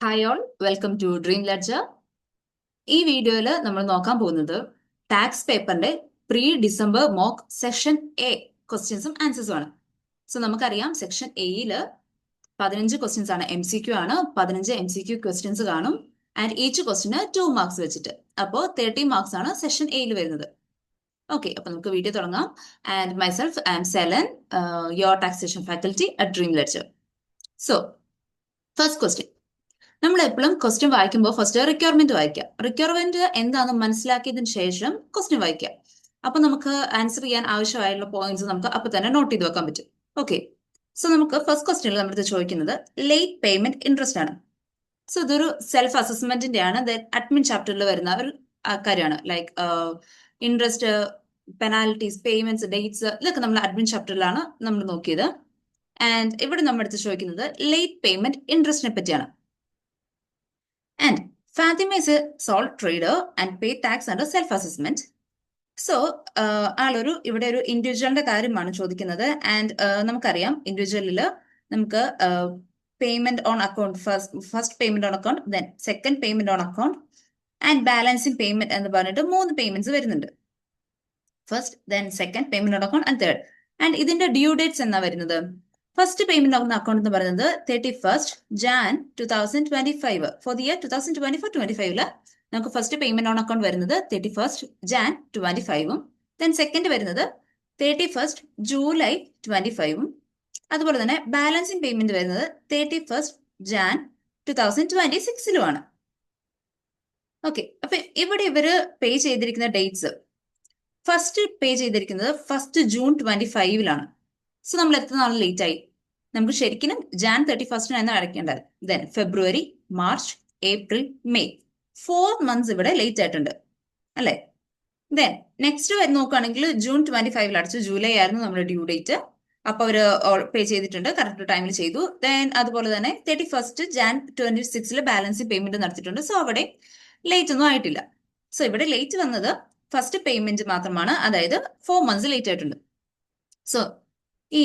Hi all, welcome to Dream Ledger. ഈ വീഡിയോയിൽ നമ്മൾ നോക്കാൻ പോകുന്നത് ടാക്സ് പേപ്പറിന്റെ pre December mock section A ക്വസ്റ്റ്യൻസും ആൻസേഴ്സും ആണ്. സോ നമുക്കറിയാം സെക്ഷൻ എയിൽ 15 ക്വസ്റ്റ്യൻസ് ആണ്, MCQ ആണ്. 15 MCQ ക്വസ്റ്റ്യൻസ് കാണും ആൻഡ് ഈച്ച് ക്വസ്റ്റിന് 2 മാർക്സ് വെച്ചിട്ട്. അപ്പോൾ 30 മാർക്സ് ആണ് സെക്ഷൻ എയിൽ വരുന്നത്. ഓക്കെ, അപ്പൊ നമുക്ക് വീഡിയോ തുടങ്ങാം. And myself, I am Selan, your taxation faculty at Dream Ledger. So first question, നമ്മൾ എപ്പോഴും ക്വസ്റ്റ്യൻ വായിക്കുമ്പോൾ ഫസ്റ്റ് റിക്വയർമെന്റ് വായിക്കുക. റിക്വയർമെന്റ് എന്താണെന്ന് മനസ്സിലാക്കിയതിന് ശേഷം ക്വസ്റ്റ്യൻ വായിക്കുക. അപ്പൊ നമുക്ക് ആൻസർ ചെയ്യാൻ ആവശ്യമായുള്ള പോയിന്റ്സ് നമുക്ക് അപ്പൊ തന്നെ നോട്ട് ചെയ്ത് വെക്കാൻ പറ്റും. ഓക്കെ, സോ നമുക്ക് ഫസ്റ്റ് ക്വസ്റ്റ്യനിൽ നമ്മുടെ ചോദിക്കുന്നത് ലേറ്റ് പേയ്മെന്റ് ഇൻട്രസ്റ്റ് ആണ്. സോ ഇതൊരു സെൽഫ് അസസ്മെന്റിന്റെ ആണ്. അഡ്മിൻ ചാപ്റ്ററിൽ വരുന്ന ഒരു കാര്യമാണ്. Like interest, penalties, payments, dates, ഇതൊക്കെ നമ്മൾ അഡ്മിൻ ചാപ്റ്ററിലാണ് നമ്മൾ നോക്കിയത്. ആൻഡ് ഇവിടെ നമ്മുടെ അടുത്ത് ചോദിക്കുന്നത് ലേറ്റ് പേയ്മെന്റ് ഇൻട്രസ്റ്റിനെ പറ്റിയാണ്. And Fatima is a sole trader and pay tax under self-assessment. So ആളൊരു ഇവിടെ ഒരു ഇൻഡിവിജ്വലിന്റെ കാര്യമാണ് ചോദിക്കുന്നത്. ആൻഡ് നമുക്കറിയാം ഇൻഡിവിജ്വലിൽ നമുക്ക് payment on account, first payment on account, then second payment on account and balancing payment എന്ന് പറഞ്ഞിട്ട് 3 പേയ്മെന്റ്സ് വരുന്നുണ്ട്. First, then second payment on account and third. And ഇതിന്റെ ഡ്യൂ ഡേറ്റ്സ് എന്നാ വരുന്നത്? ഫസ്റ്റ് പേയ്മെന്റ് ഓഫ് അക്കൗണ്ട് എന്ന് പറയുന്നത് 31st Jan 2025. Four the year 2024-25 നമുക്ക് first payment on account വരുന്നത് 31st Jan 25 ദെൻ സെക്കൻഡ് വരുന്നത് 31st July 25 അതുപോലെ തന്നെ ബാലൻസിങ് പേയ്മെന്റ് വരുന്നത് 31st Jan 2026 ഓക്കെ, അപ്പൊ ഇവിടെ ഇവര് പേ ചെയ്തിരിക്കുന്ന ഡേറ്റ്സ്, ഫസ്റ്റ് പേ ചെയ്തിരിക്കുന്നത് 1st June 25 സോ നമ്മൾ എത്ര നാൾ ലേറ്റ് ആയി? നമുക്ക് ശരിക്കും Jan 31 അടയ്ക്കേണ്ടത്. ദെൻ ഫെബ്രുവരി, മാർച്ച്, ഏപ്രിൽ, മെയ്, 4 മന്ത്സ് ഇവിടെ ലേറ്റ് ആയിട്ടുണ്ട് അല്ലെ? ദെൻ നെക്സ്റ്റ് നോക്കുകയാണെങ്കിൽ June 25 അടച്ചു. ജൂലൈ ആയിരുന്നു നമ്മുടെ ഡ്യൂ ഡേറ്റ്. അപ്പൊ അവര് പേ ചെയ്തിട്ടുണ്ട്, കറക്റ്റ് ടൈമിൽ ചെയ്തു. ദെൻ അതുപോലെ തന്നെ 31st Jan 26 ബാലൻസ് പേയ്മെന്റ് നടത്തിയിട്ടുണ്ട്. സോ അവിടെ ലേറ്റ് ഒന്നും ആയിട്ടില്ല. സോ ഇവിടെ ലേറ്റ് വന്നത് ഫസ്റ്റ് പേയ്മെന്റ് മാത്രമാണ്, അതായത് 4 മന്ത്സ് ലേറ്റ് ആയിട്ടുണ്ട്. സോ ഈ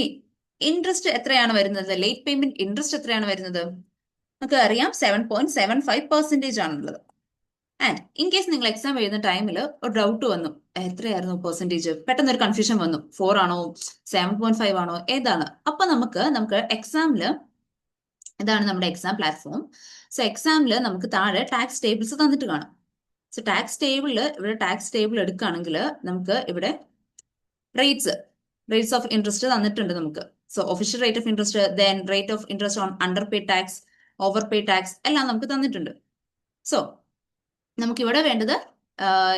ഇൻട്രസ്റ്റ് എത്രയാണ് വരുന്നത്? ലേറ്റ് പേയ്മെന്റ് ഇൻട്രസ്റ്റ് എത്രയാണ് വരുന്നത്? നമുക്ക് അറിയാം 7.75% ആണുള്ളത്. ആൻഡ് ഇൻ കേസ് നിങ്ങൾ എക്സാം എഴുതുന്ന ടൈമിൽ ഒരു ഡൗട്ട് വന്നു, എത്രയായിരുന്നു പെർസെൻറ്റേജ്, പെട്ടെന്ന് ഒരു കൺഫ്യൂഷൻ വന്നു, 4 ആണോ 7.5 ആണോ ഏതാണ്? അപ്പൊ നമുക്ക് എക്സാമില് ഇതാണ് നമ്മുടെ എക്സാം പ്ലാറ്റ്ഫോം. സോ എക്സാമിൽ നമുക്ക് താഴെ ടാക്സ് ടേബിൾസ് തന്നിട്ട് കാണാം. സോ ടാക്സ് ടേബിളിൽ ഇവിടെ ടാക്സ് ടേബിൾ എടുക്കുകയാണെങ്കിൽ നമുക്ക് ഇവിടെ റേറ്റ്സ് ഓഫ് ഇൻട്രസ്റ്റ് തന്നിട്ടുണ്ട് നമുക്ക്. So official rate of interest, then rate of interest on under pay tax, over pay tax എല്ലാം നമുക്ക് തന്നിട്ടുണ്ട്. സോ നമുക്ക് ഇവിടെ വേണ്ടത്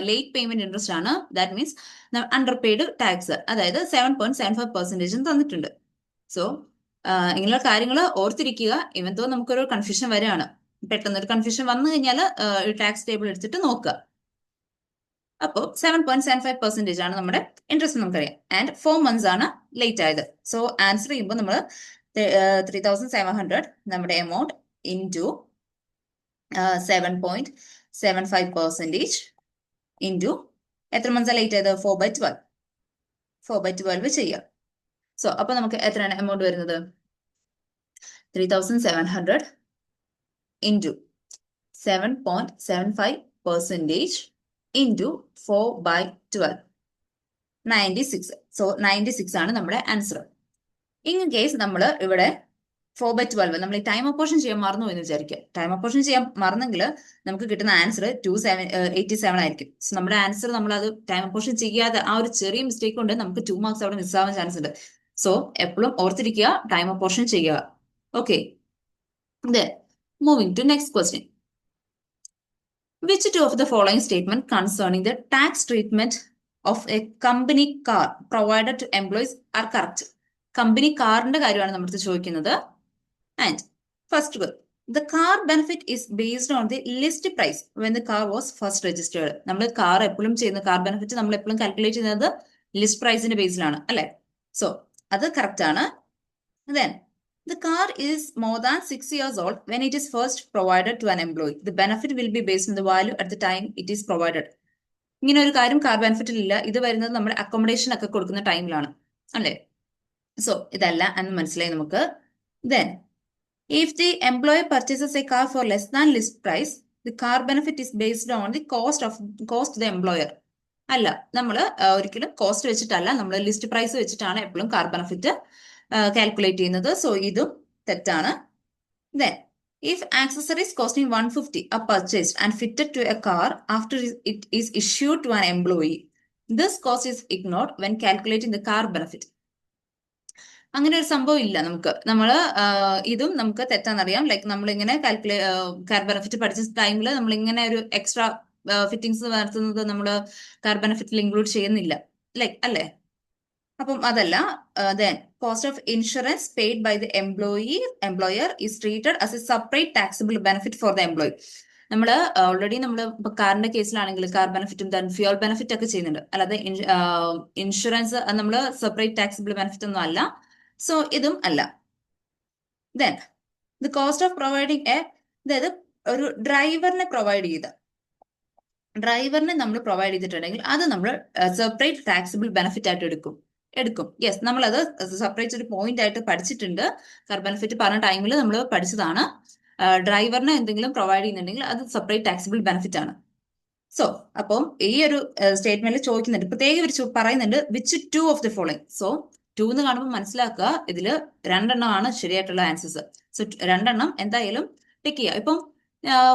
ലേറ്റ് പേയ്മെന്റ് ഇൻട്രസ്റ്റ് ആണ്. That means under paid tax, അതായത് 7.75% തന്നിട്ടുണ്ട്. സോ ഇങ്ങനെയുള്ള കാര്യങ്ങൾ ഓർത്തിരിക്കുക. ഇവൻ തോ നമുക്കൊരു കൺഫ്യൂഷൻ വരികയാണ്, പെട്ടെന്ന് ഒരു കൺഫ്യൂഷൻ വന്നു കഴിഞ്ഞാൽ ടാക്സ് ടേബിൾ എടുത്തിട്ട് നോക്കുക. അപ്പോൾ 7.75% ആണ് നമ്മുടെ ഇൻട്രസ്റ്റ് നമുക്കറിയാം. ആൻഡ് 4 മന്ത്സ് ആണ് ലേറ്റ് ആയത്. സോ ആൻസർ ചെയ്യുമ്പോൾ നമ്മൾ 3,700 നമ്മുടെ എമൗണ്ട് ഇൻറ്റു 7.75% ഇൻറ്റു എത്ര മന്ത്സ് ലേറ്റ് ആയത്? 4/12 ചെയ്യുക. സോ അപ്പൊ നമുക്ക് എത്രയാണ് എമൗണ്ട് വരുന്നത്? 3,700 ഇൻറ്റു 7.75% ഇൻറ്റു 4/12, 96. സോ 96 ആണ് നമ്മുടെ ആൻസർ. ഇൻ കേസ് നമ്മൾ ഇവിടെ 4/12 നമ്മൾ ഈ ടൈം അപ്പോർഷൻ ചെയ്യാൻ മറന്നു എന്ന് വിചാരിക്കുക. ടൈം അപ്പോർഷൻ ചെയ്യാൻ മറന്നെങ്കിൽ നമുക്ക് കിട്ടുന്ന ആൻസർ 287 ആയിരിക്കും. സോ നമ്മുടെ ആൻസർ നമ്മൾ അത് ടൈം അപ്പോർഷൻ ചെയ്യാതെ ആ ഒരു ചെറിയ മിസ്റ്റേക്ക് കൊണ്ട് നമുക്ക് 2 മാർക്സ് അവിടെ മിസ് ആവാൻ ചാൻസ് ഉണ്ട്. സോ എപ്പോഴും ഓർത്തിരിക്കുക, ടൈം അപ്പോർഷൻ ചെയ്യുക. Okay, moving to next question. Which two of the following statement concerning the tax treatment of a company car provided to employees are correct? Company കാറിന്റെ കാര്യമാണ് നമ്മുടെ ചോദിക്കുന്നത്. And first, the car benefit is based on the list price when the car was first registered. നമ്മൾ car എപ്പോഴും ചെയ്യുന്ന car benefit നമ്മൾ എപ്പോഴും calculate ചെയ്യുന്നത് ലിസ്റ്റ് പ്രൈസിന്റെ ബേസിലാണ് അല്ലെ? സോ അത് കറക്റ്റ് ആണ്. Then the car is more than 6 years old when it is first provided to an employee. The benefit will be based on the value at the time it is provided. ഇങ്ങനെ ഒരു കാര്യം car ബെനിഫിറ്റിൽ ഇല്ല. ഇത് വരുന്നത് നമ്മുടെ accommodation ഒക്കെ കൊടുക്കുന്ന ടൈമിലാണ് അല്ലെ? സോ ഇതല്ല എന്ന് മനസ്സിലായി നമുക്ക്. Then If the employer purchases a car for less than list price, the car benefit is based on the cost to the employer. അല്ല, നമ്മൾ ഒരിക്കലും കോസ്റ്റ് വെച്ചിട്ടല്ല, നമ്മൾ ലിസ്റ്റ് പ്രൈസ് വെച്ചിട്ടാണ് എപ്പോഴും കാർ ബെനിഫിറ്റ് കാൽക്കുലേറ്റ് ചെയ്യുന്നത്. സോ ഇതും തെറ്റാണ്. Then, if accessories costing 150 are purchased and fitted to a car after it is issued to an employee, this cost is ignored when calculating the car benefit. അങ്ങനെ ഒരു സംഭവം ഇല്ല. ഇതും നമുക്ക് തെറ്റാന്നറിയാം. ലൈക്ക് നമ്മളിങ്ങനെ കാർ ബെനിഫിറ്റ് പഠിച്ച ടൈമിൽ നമ്മളിങ്ങനെ ഒരു എക്സ്ട്രാ ഫിറ്റിംഗ്സ് വരുത്തുന്നത് നമ്മൾ കാർ ബെനിഫിറ്റിൽ ഇൻക്ലൂഡ് ചെയ്യുന്നില്ല, ലൈക്ക് അല്ലേ? അപ്പം അതല്ല. Then cost of insurance paid by the employer is treated as a separate taxable benefit for the employee. നമ്മൾ ഓൾറെഡി നമ്മൾ ഇപ്പൊ കാറിന്റെ കേസിലാണെങ്കിൽ കാർ ബെനിഫിറ്റും ദെൻ ഫ്യൂൽ ബെനിഫിറ്റ് ഒക്കെ ചെയ്യുന്നുണ്ട്. അല്ലാതെ ഇൻഷുറൻസ് നമ്മൾ സെപ്പറേറ്റ് ടാക്സിബിൾ ബെനിഫിറ്റ് ഒന്നും അല്ല. സോ ഇതും അല്ല. Then the cost of providing അതായത് ഒരു ഡ്രൈവറിനെ നമ്മൾ പ്രൊവൈഡ് ചെയ്തിട്ടുണ്ടെങ്കിൽ അത് നമ്മൾ സെപ്പറേറ്റ് ടാക്സിബിൾ ബെനിഫിറ്റ് ആയിട്ട് എടുക്കും. യെസ്, നമ്മളത് സെപ്പറേറ്റ് ഒരു പോയിന്റ് ആയിട്ട് പഠിച്ചിട്ടുണ്ട്. കാർ ബെനിഫിറ്റ് പറഞ്ഞ ടൈമിൽ നമ്മൾ പഠിച്ചതാണ്. ഡ്രൈവറിന് എന്തെങ്കിലും പ്രൊവൈഡ് ചെയ്യുന്നുണ്ടെങ്കിൽ അത് സെപ്പറേറ്റ് ടാക്സിബിൾ ബെനിഫിറ്റ് ആണ്. സോ അപ്പം ഈ ഒരു സ്റ്റേറ്റ്മെന്റിൽ ചോദിക്കുന്നുണ്ട്, പ്രത്യേകം പറയുന്നുണ്ട് which two of the following. So 2 എന്ന് കാണുമ്പോൾ മനസ്സിലാക്കുക ഇതിൽ 2 എണ്ണമാണ് ശരിയായിട്ടുള്ള ആൻസേഴ്സ്. സോ 2 എണ്ണം എന്തായാലും ടിക്ക് ചെയ്യുക. ഇപ്പം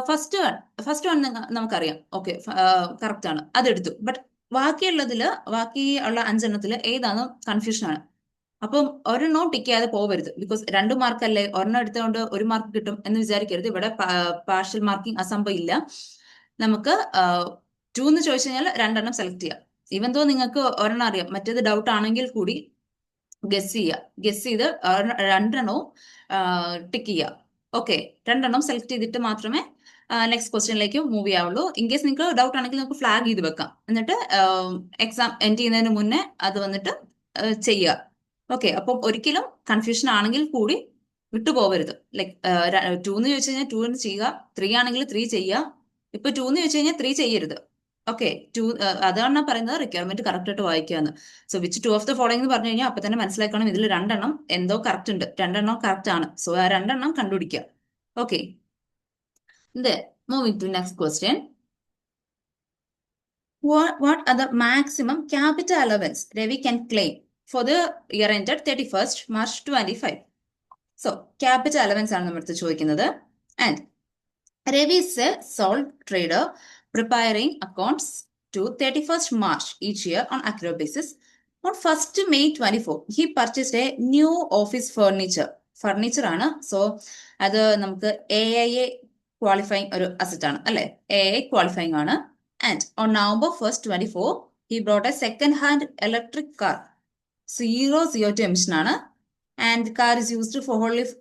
ഫസ്റ്റ് വൺ നമുക്കറിയാം, ഓക്കെ, കറക്റ്റ് ആണ്, അതെടുത്തു. ബട്ട് ബാക്കിയുള്ള 5 എണ്ണത്തിൽ ഏതാണ് കൺഫ്യൂഷൻ ആണ്. അപ്പം ഒരെണ്ണം ടിക്ക് ചെയ്യാതെ പോകരുത്. ബിക്കോസ് 2 മാർക്കല്ലേ, ഒരെണ്ണം എടുത്തുകൊണ്ട് 1 മാർക്ക് കിട്ടും എന്ന് വിചാരിക്കരുത്. ഇവിടെ പാർഷ്യൽ മാർക്കിംഗ് അസംഭവം ഇല്ല. നമുക്ക് 2 എന്ന് ചോദിച്ചു കഴിഞ്ഞാൽ 2 എണ്ണം സെലക്ട് ചെയ്യാം. ഈവൻ ദോ നിങ്ങൾക്ക് ഒരെണ്ണം അറിയാം, മറ്റേത് ഡൗട്ട് ആണെങ്കിൽ കൂടി ഗസ് ചെയ്ത് 2 എണ്ണവും ടിക്ക് ചെയ്യുക. ഓക്കെ, 2 എണ്ണം സെലക്ട് ചെയ്തിട്ട് മാത്രമേ നെക്സ്റ്റ് ക്വസ്റ്റ്യനിലേക്ക് മൂവ് ചെയ്യാവുള്ളൂ. ഇൻ കേസ് നിങ്ങൾക്ക് ഡൗട്ട് ആണെങ്കിൽ നമുക്ക് ഫ്ലാഗ് ചെയ്ത് വെക്കാം. എന്നിട്ട് എക്സാം എൻഡ് ചെയ്യുന്നതിന് മുന്നേ അത് വന്നിട്ട് ചെയ്യുക. ഓക്കെ, അപ്പം ഒരിക്കലും കൺഫ്യൂഷൻ ആണെങ്കിൽ കൂടി വിട്ടുപോകരുത്. ലൈക്ക് 2 എന്ന് ചോദിച്ചു കഴിഞ്ഞാൽ 2 ചെയ്യുക, 3 ആണെങ്കിൽ 3 ചെയ്യുക. ഇപ്പൊ 2 എന്ന് ചോദിച്ചു കഴിഞ്ഞാൽ 3 ചെയ്യരുത്. ഓക്കെ, 2 അതാണ് പറയുന്നത് റിക്വയർമെന്റ് കറക്റ്റ് ആയിട്ട് വായിക്കാന്ന്. So which 2 of the following എന്ന് പറഞ്ഞു കഴിഞ്ഞാൽ അപ്പൊ തന്നെ മനസ്സിലാക്കണം ഇതിൽ 2 എണ്ണം എന്തോ കറക്റ്റ് ഉണ്ട്, 2 എണ്ണം കറക്റ്റ് ആണ്. സോ ആ 2 എണ്ണം കണ്ടുപിടിക്കുക. Okay, moving to next question. What are the maximum capital allowance Ravi can claim for the year ended 31st March 25? So capital allowance ആണ് നമ്മൾ അടുത്ത് ചോദിക്കുന്നത്. And Ravi is a sole trader preparing accounts to 31st March each year on accrual basis. On 1st May 24, he purchased a new office furniture ആണ്. So അത് നമുക്ക് AIA qualifying ഒരു asset ആണ്, അല്ലെ? AIA ക്വാളിഫൈങ് ആണ്. And on November 1st, 24, he brought a second hand electric car, 0 CO2 emission ആണ്. And the car is used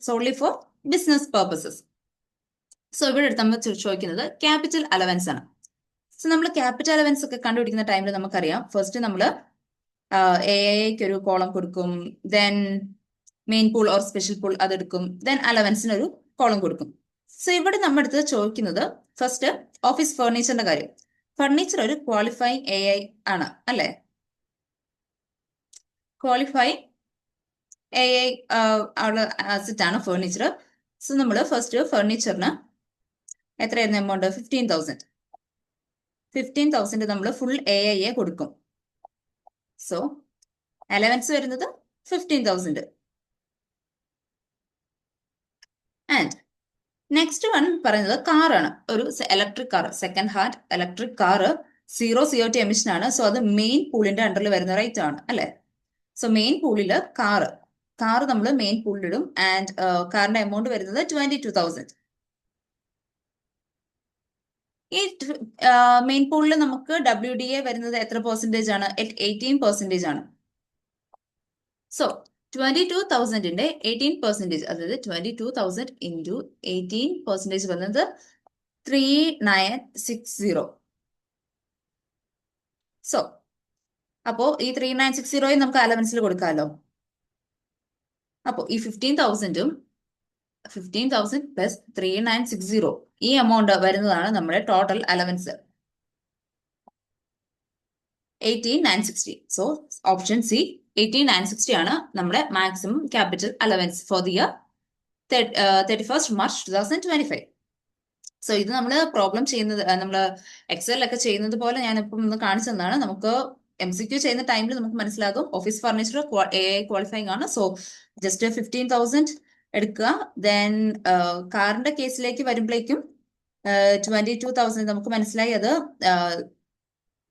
solely for business purposes. So ഇവിടെ നമ്മൾ ചോദിക്കുന്നത് ക്യാപിറ്റൽ അലവൻസ് ആണ്. സോ നമ്മൾ ക്യാപിറ്റൽ അലവൻസ് ഒക്കെ കണ്ടുപിടിക്കുന്ന ടൈമിൽ നമുക്കറിയാം, ഫസ്റ്റ് നമ്മൾ AIക്ക് ഒരു കോളം കൊടുക്കും, then main pool or special pool അതെടുക്കും, ദെൻ അലവൻസിന് ഒരു കോളം കൊടുക്കും. സോ ഇവിടെ നമ്മുടെ അടുത്ത് ചോദിക്കുന്നത് ഫസ്റ്റ് ഓഫീസ് ഫർണിച്ചറിന്റെ കാര്യം. ഫർണിച്ചർ ഒരു ക്വാളിഫൈങ് AI ആണ്, അല്ലെ? ക്വാളിഫൈങ് AI അസറ്റ് ആണ് ഫർണിച്ചർ. സോ നമ്മൾ ഫസ്റ്റ് ഫർണിച്ചറിന് എത്രയായിരുന്നു എമൗണ്ട്? 15,000 നമ്മൾ ഫുൾ AIയെ കൊടുക്കും. സോ അലവൻസ് വരുന്നത് 15,000. ആൻഡ് നെക്സ്റ്റ് വൺ പറയുന്നത് കാറാണ്, ഒരു electric car, second hand electric car, 0 CO2 emission ആണ്. സോ അത് മെയിൻ പൂളിന്റെ അണ്ടറിൽ വരുന്ന റൈറ്റ് ആണ്, അല്ലെ? സോ മെയിൻ പൂളില് കാർ നമ്മൾ മെയിൻ പൂളിലിടും. ആൻഡ് കാറിന്റെ എമൗണ്ട് വരുന്നത് 22,000. ഈ മെയിൻ പൂളിൽ നമുക്ക് WDA വരുന്നത് എത്ര പെർസെന്റേജ് ആണ്? 18% ആണ്. സോ 22,000ന്റെ 18%, അതായത് 22,000 ഇൻറ്റു 18% വന്നത് 3960. സോ അപ്പോ ഈ 3960 നമുക്ക് അലവൻസിൽ കൊടുക്കാമല്ലോ. അപ്പോ ഈ 15,000 പ്ലസ് 3960 ഈ എമൗണ്ട് വരുന്നതാണ് നമ്മുടെ total allowance, 18,960. So option C 18,960 ആണ് നമ്മുടെ maximum capital allowance four the year 31st March 2025. So ഇത് നമ്മൾ പ്രോബ്ലം ചെയ്യുന്നത് നമ്മൾ എക്സലിലൊക്കെ ചെയ്യുന്നത് പോലെ ഞാൻ ഇപ്പം ഒന്ന് കാണിച്ചു തന്നാണ്. നമുക്ക് MCQ ചെയ്യുന്ന ടൈമിൽ നമുക്ക് മനസ്സിലാകും. ഓഫീസ് ഫർണിച്ചർ AI ക്വാളിഫൈങ് ആണ്. സോ ജസ്റ്റ് 15,000 എടുക്കുക. ദെൻ കാറിന്റെ കേസിലേക്ക് വരുമ്പോഴേക്കും 22,000 നമുക്ക് മനസ്സിലായി. അത്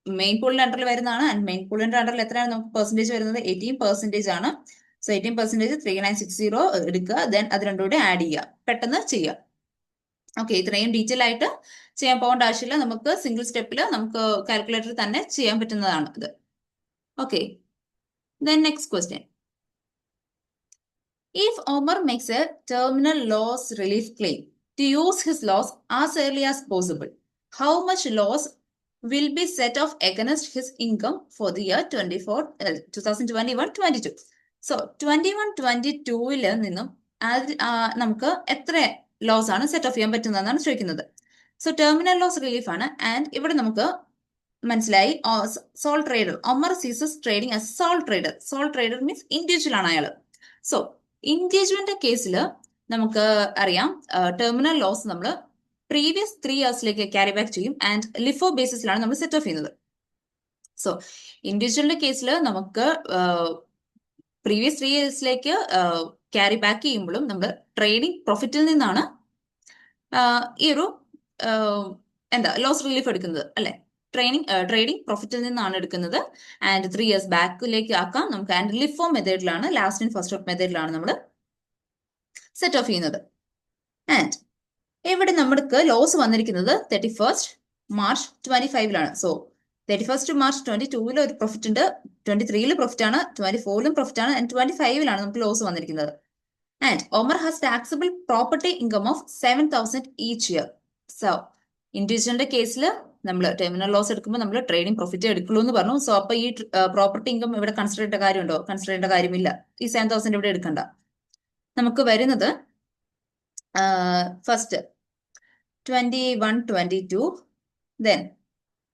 മെയിൻ പൂളിന്റെ അണ്ടറിൽ വരുന്നതാണ്. ആൻഡ് മെയിൻ പൂളിന്റെ അണ്ടറിൽ എത്രയാണ് നമുക്ക് പെർസെന്റേജ് വരുന്നത്? 18% ആണ്. സോ 18% 3960 എടുക്കുക. ദെൻ അത് രണ്ടും കൂടെ ആഡ് ചെയ്യുക. പെട്ടെന്ന് ചെയ്യുക. ഓക്കെ, ഇത്രയും ഡീറ്റെയിൽ ആയിട്ട് ചെയ്യാൻ പോകേണ്ട ആവശ്യമില്ല. നമുക്ക് സിംഗിൾ സ്റ്റെപ്പിൽ നമുക്ക് കാൽക്കുലേറ്റർ തന്നെ ചെയ്യാൻ പറ്റുന്നതാണ് ഇത്. Okay, then next question. If Omar makes a terminal loss relief claim to use his loss as early as possible, how much loss will be set off against his income for the year 2021-22? So 21-22 നിന്നും നമുക്ക് എത്ര loss ആണ് set of ചെയ്യാൻ പറ്റുന്നതെന്നാണ് ചോദിക്കുന്നത്. So terminal loss relief ആണ്. And ഇവിടെ നമുക്ക് മനസ്സിലായി sole trader Omar ceases trading as sole trader. Sole trader means individual ആണ് അയാൾ. സോ ഇൻഡിവിജ്വലിന്റെ കേസിൽ നമുക്ക് അറിയാം ടെർമിനൽ ലോസ് നമ്മൾ പ്രീവിയസ് 3 ഇയേഴ്സിലേക്ക് ക്യാരി ബാക്ക് ചെയ്യും. ആൻഡ് ലിഫോ ബേസിസിലാണ് നമ്മൾ സെറ്റ് ഓഫ് ചെയ്യുന്നത്. സോ ഇൻഡിവിജ്വലിന്റെ കേസിൽ നമുക്ക് പ്രീവിയസ് 3 ഇയേഴ്സിലേക്ക് ക്യാരി ബാക്ക് ചെയ്യുമ്പോഴും നമ്മൾ ട്രേഡിംഗ് പ്രോഫിറ്റിൽ നിന്നാണ് ഈ ഒരു ലോസ് റിലീഫ് എടുക്കുന്നത് അല്ലെ. ട്രേഡിംഗ് പ്രോഫിറ്റിൽ നിന്നാണ് എടുക്കുന്നത്. ആൻഡ് 3 ഇയേഴ്സ് ബാക്കിലേക്ക് ആക്കാം നമുക്ക്. ആൻഡ് ലിഫോ മെത്തേഡിലാണ്, ലാസ്റ്റ് ആൻഡ് ഫസ്റ്റ് ഓഫ് മെത്തേഡിലാണ് നമ്മൾ സെറ്റ് ഓഫ് ചെയ്യുന്നത്. ആൻഡ് ഇവിടെ നമുക്ക് ലോസ് വന്നിരിക്കുന്നത് 31st March 2025 so 31st March 2022 ഒരു പ്രോഫിറ്റ് ഉണ്ട്, 23 പ്രോഫിറ്റ് ആണ്, 24 പ്രോഫിറ്റ് ആണ്, ആൻഡ് 25 നമുക്ക് ലോസ് വന്നിരിക്കുന്നത്. And Omar has taxable property income of 7,000 each year. So ഇൻഡിവിജ്വലിന്റെ കേസിൽ നമ്മൾ ടെർമിനൽ ലോസ് എടുക്കുമ്പോൾ നമ്മൾ ട്രേഡിംഗ് പ്രോഫിറ്റ് എടുക്കുള്ളൂ എന്ന് പറഞ്ഞു. സോ അപ്പൊ ഈ പ്രോപ്പർട്ടി ഇൻകം ഇവിടെ കൺസിഡർ ചെയ്യേണ്ട കാര്യമുണ്ടോ? കൺസിഡർ ചെയ്യേണ്ട കാര്യമില്ല. ഈ 7,000 ഇവിടെ എടുക്കണ്ട. നമുക്ക് വരുന്നത് first 21-22, then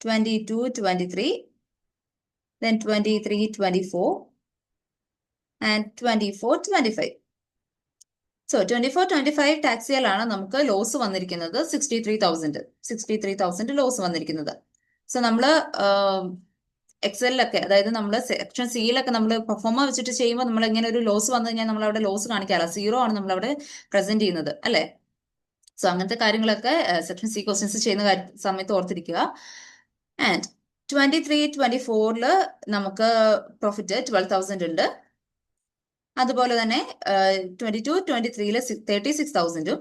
22-23, then 23-24, and 24-25. So 24-25 tax ഇയറിലാണ് നമുക്ക് ലോസ് വന്നിരിക്കുന്നത് 63,000 ലോസ് വന്നിരിക്കുന്നത്. സോ നമ്മള് എക്സലിലൊക്കെ, അതായത് നമ്മൾ സെക്ഷൻ സിയിലൊക്കെ നമ്മൾ പെർഫോമ വെച്ചിട്ട് ചെയ്യുമ്പോൾ നമ്മൾ ഇങ്ങനെ ഒരു ലോസ് വന്നു കഴിഞ്ഞാൽ നമ്മൾ അവിടെ ലോസ് കാണിക്കാറില്ല. 0 ആണ് നമ്മൾ അവിടെ പ്രസന്റ് ചെയ്യുന്നത് അല്ലെ. സോ അങ്ങനത്തെ കാര്യങ്ങളൊക്കെ സെക്ഷൻ സി ക്വസ്റ്റ്യൻസ് ചെയ്യുന്ന സമയത്ത് ഓർത്തിരിക്കുക. ആൻഡ് 23-24 നമുക്ക് പ്രോഫിറ്റ് 12,000 ഉണ്ട്. അതുപോലെ തന്നെ 22-23 36,000,